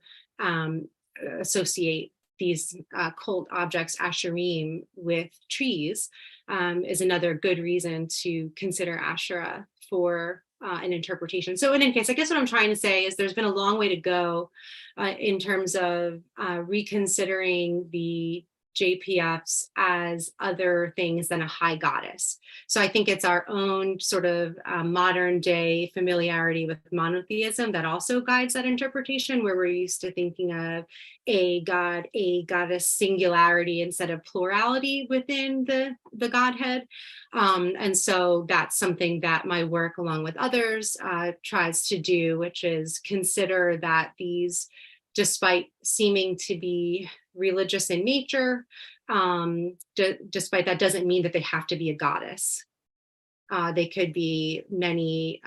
associate these cult objects, Asherim, with trees, is another good reason to consider Asherah for an interpretation. So in any case, I guess what I'm trying to say is there's been a long way to go in terms of reconsidering the JPFs as other things than a high goddess. So I think it's our own sort of modern day familiarity with monotheism that also guides that interpretation, where we're used to thinking of a god, a goddess singularity instead of plurality within the Godhead. And so that's something that my work, along with others, tries to do, which is consider that these, despite seeming to be religious in nature, despite that doesn't mean that they have to be a goddess. They could be many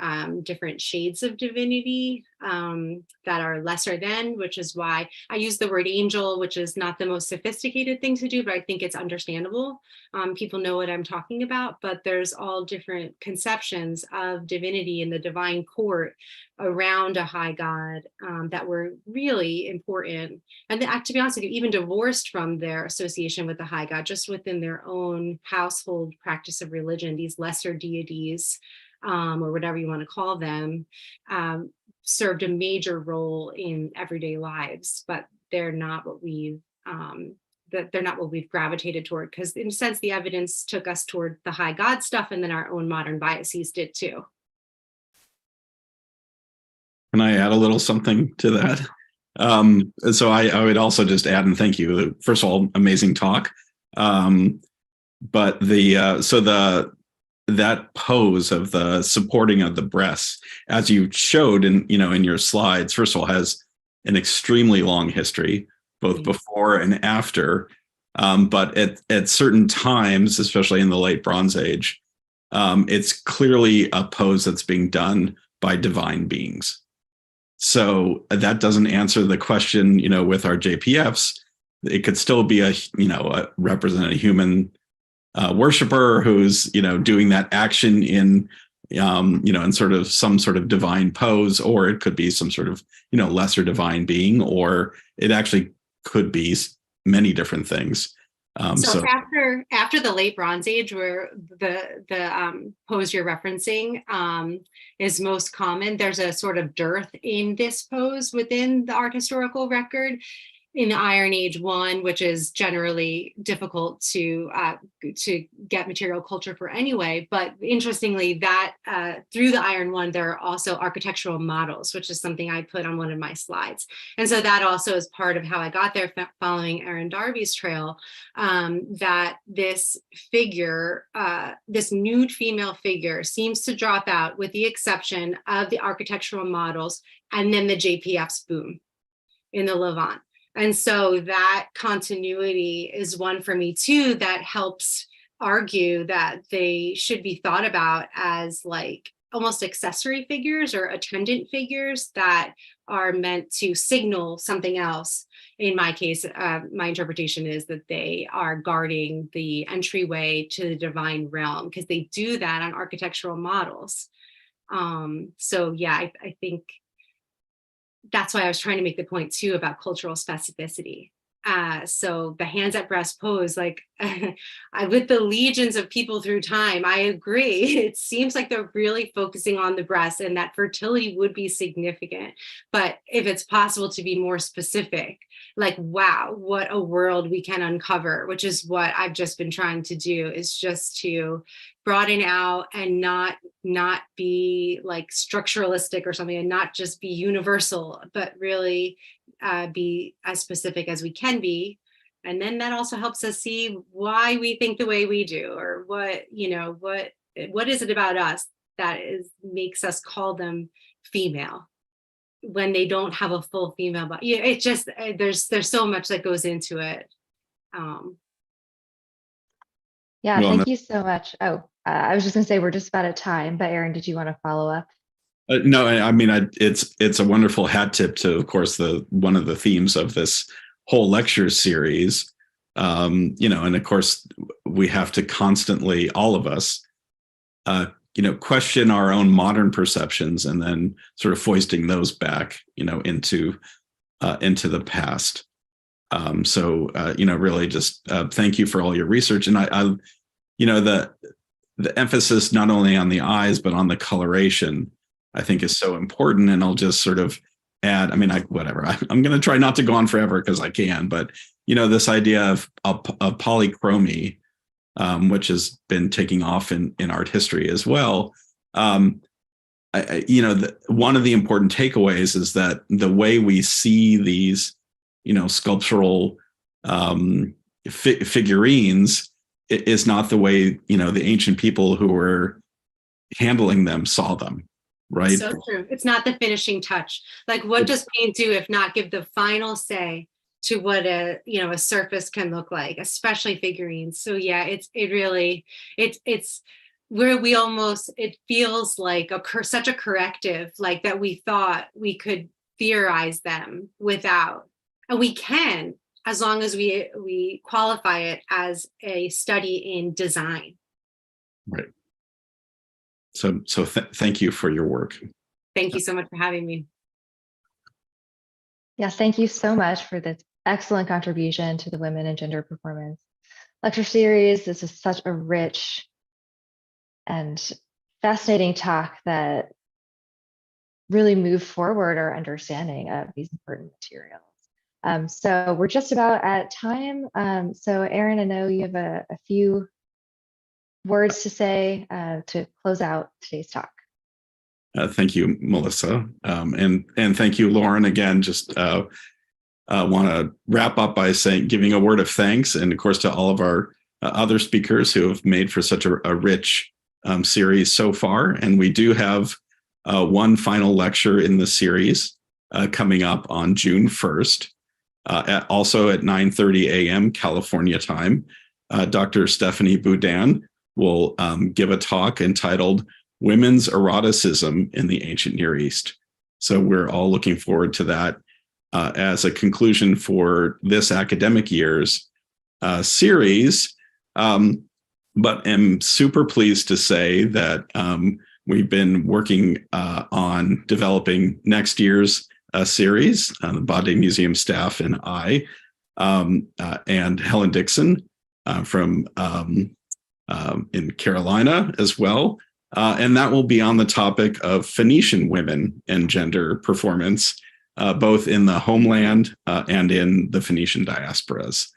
different shades of divinity that are lesser than, which is why I use the word angel, which is not the most sophisticated thing to do, but I think it's understandable. People know what I'm talking about, but there's all different conceptions of divinity in the divine court around a high God that were really important. And to be honest with you, even divorced from their association with the high God, just within their own household practice of religion, these lesser deities, or whatever you want to call them, served a major role in everyday lives, but they're not what we've gravitated toward, because in a sense the evidence took us toward the high God stuff, and then our own modern biases did too. Can I add a little something to that? So I would also just add, and thank you. First of all, amazing talk. But that pose of the supporting of the breasts, as you showed in your slides, first of all, has an extremely long history, both before and after. But at certain times, especially in the late Bronze Age, it's clearly a pose that's being done by divine beings. So that doesn't answer the question, with our JPFs. It could still be represent a human worshiper who's, doing that action in sort of some sort of divine pose, or it could be some sort of, lesser divine being, or it actually could be many different things. So after the late Bronze Age, where the pose you're referencing is most common, there's a sort of dearth in this pose within the art historical record. In the Iron Age 1, which is generally difficult to get material culture for anyway, but interestingly, that through the Iron 1, there are also architectural models, which is something I put on one of my slides. And so that also is part of how I got there, following Erin Darby's trail, that this figure, this nude female figure, seems to drop out with the exception of the architectural models and then the JPFs boom in the Levant. And so that continuity is one for me too, that helps argue that they should be thought about as like almost accessory figures or attendant figures that are meant to signal something else. In my case, my interpretation is that they are guarding the entryway to the divine realm, because they do that on architectural models. So yeah, I think that's why I was trying to make the point too about cultural specificity. So the hands at breast pose, like with the legions of people through time, I agree. It seems like they're really focusing on the breast, and that fertility would be significant. But if it's possible to be more specific, like, wow, what a world we can uncover, which is what I've just been trying to do, is just to broaden out and not be like structuralistic or something, and not just be universal, but really be as specific as we can be. And then that also helps us see why we think the way we do, or what is it about us that makes us call them female when they don't have a full female body. It's just there's so much that goes into it. Yeah, thank you so much. I was just gonna say we're just about at time, but Erin, did you want to follow up? No, I mean, it's a wonderful hat tip to, of course, one of the themes of this whole lecture series. And of course, we have to constantly, all of us, question our own modern perceptions, and then sort of foisting those back, into the past. So really just thank you for all your research. And the emphasis not only on the eyes, but on the coloration, I think is so important. And I'll just sort of add, I'm going to try not to go on forever because I can, but, this idea of polychromy, which has been taking off in art history as well. One of the important takeaways is that the way we see these, sculptural figurines is not the way, the ancient people who were handling them saw them. Right. So true. It's not the finishing touch. Like, what does paint do if not give the final say to what a surface can look like, especially figurines? So yeah, it's where we almost, it feels like such a corrective, like that we thought we could theorize them without, and we can, as long as we qualify it as a study in design. Right. So thank you for your work. Thank you so much for having me. Yes, thank you so much for this excellent contribution to the Women and Gender Performance lecture series. This is such a rich and fascinating talk that really move forward our understanding of these important materials. So we're just about at time. So Erin, I know you have a few words to say to close out today's talk. Thank you, Melissa. And thank you, Lauren, again. Just want to wrap up by giving a word of thanks, and of course to all of our other speakers who have made for such a rich series so far. And we do have one final lecture in the series coming up on June 1st, also at 9:30 a.m. California time. Dr. Stephanie Boudin will give a talk entitled Women's Eroticism in the Ancient Near East. So we're all looking forward to that as a conclusion for this academic year's series. But am super pleased to say that we've been working on developing next year's series. The Bade Museum staff and I, and Helen Dixon from in Carolina as well. And that will be on the topic of Phoenician women and gender performance, both in the homeland and in the Phoenician diasporas.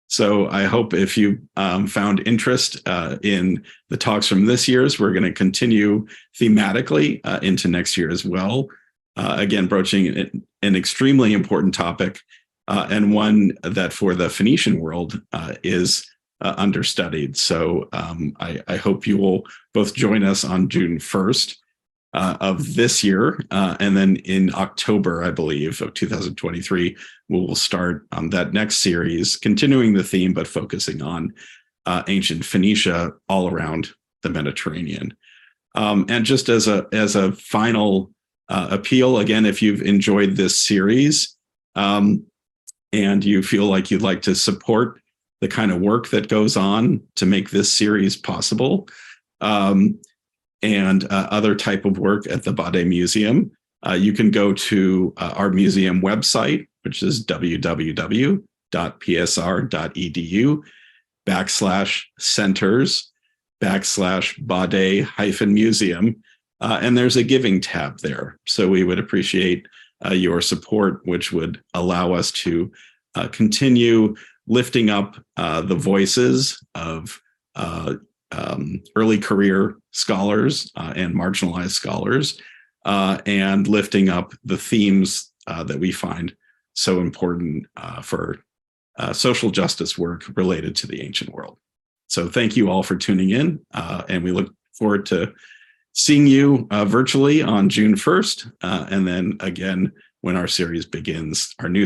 So I hope if you found interest in the talks from this year's, we're going to continue thematically into next year as well. Again, broaching an extremely important topic and one that for the Phoenician world is understudied. So I hope you will both join us on June 1st of this year. And then in October, I believe, of 2023, we will start that next series, continuing the theme, but focusing on ancient Phoenicia all around the Mediterranean. And just as a final appeal, again, if you've enjoyed this series and you feel like you'd like to support the kind of work that goes on to make this series possible, and other type of work at the Bade Museum, you can go to our museum website, which is www.psr.edu/centers/Bade-museum. And there's a giving tab there. So we would appreciate your support, which would allow us to continue lifting up the voices of early career scholars and marginalized scholars, and lifting up the themes that we find so important for social justice work related to the ancient world. So thank you all for tuning in, and we look forward to seeing you virtually on June 1st, and then again when our series begins, our new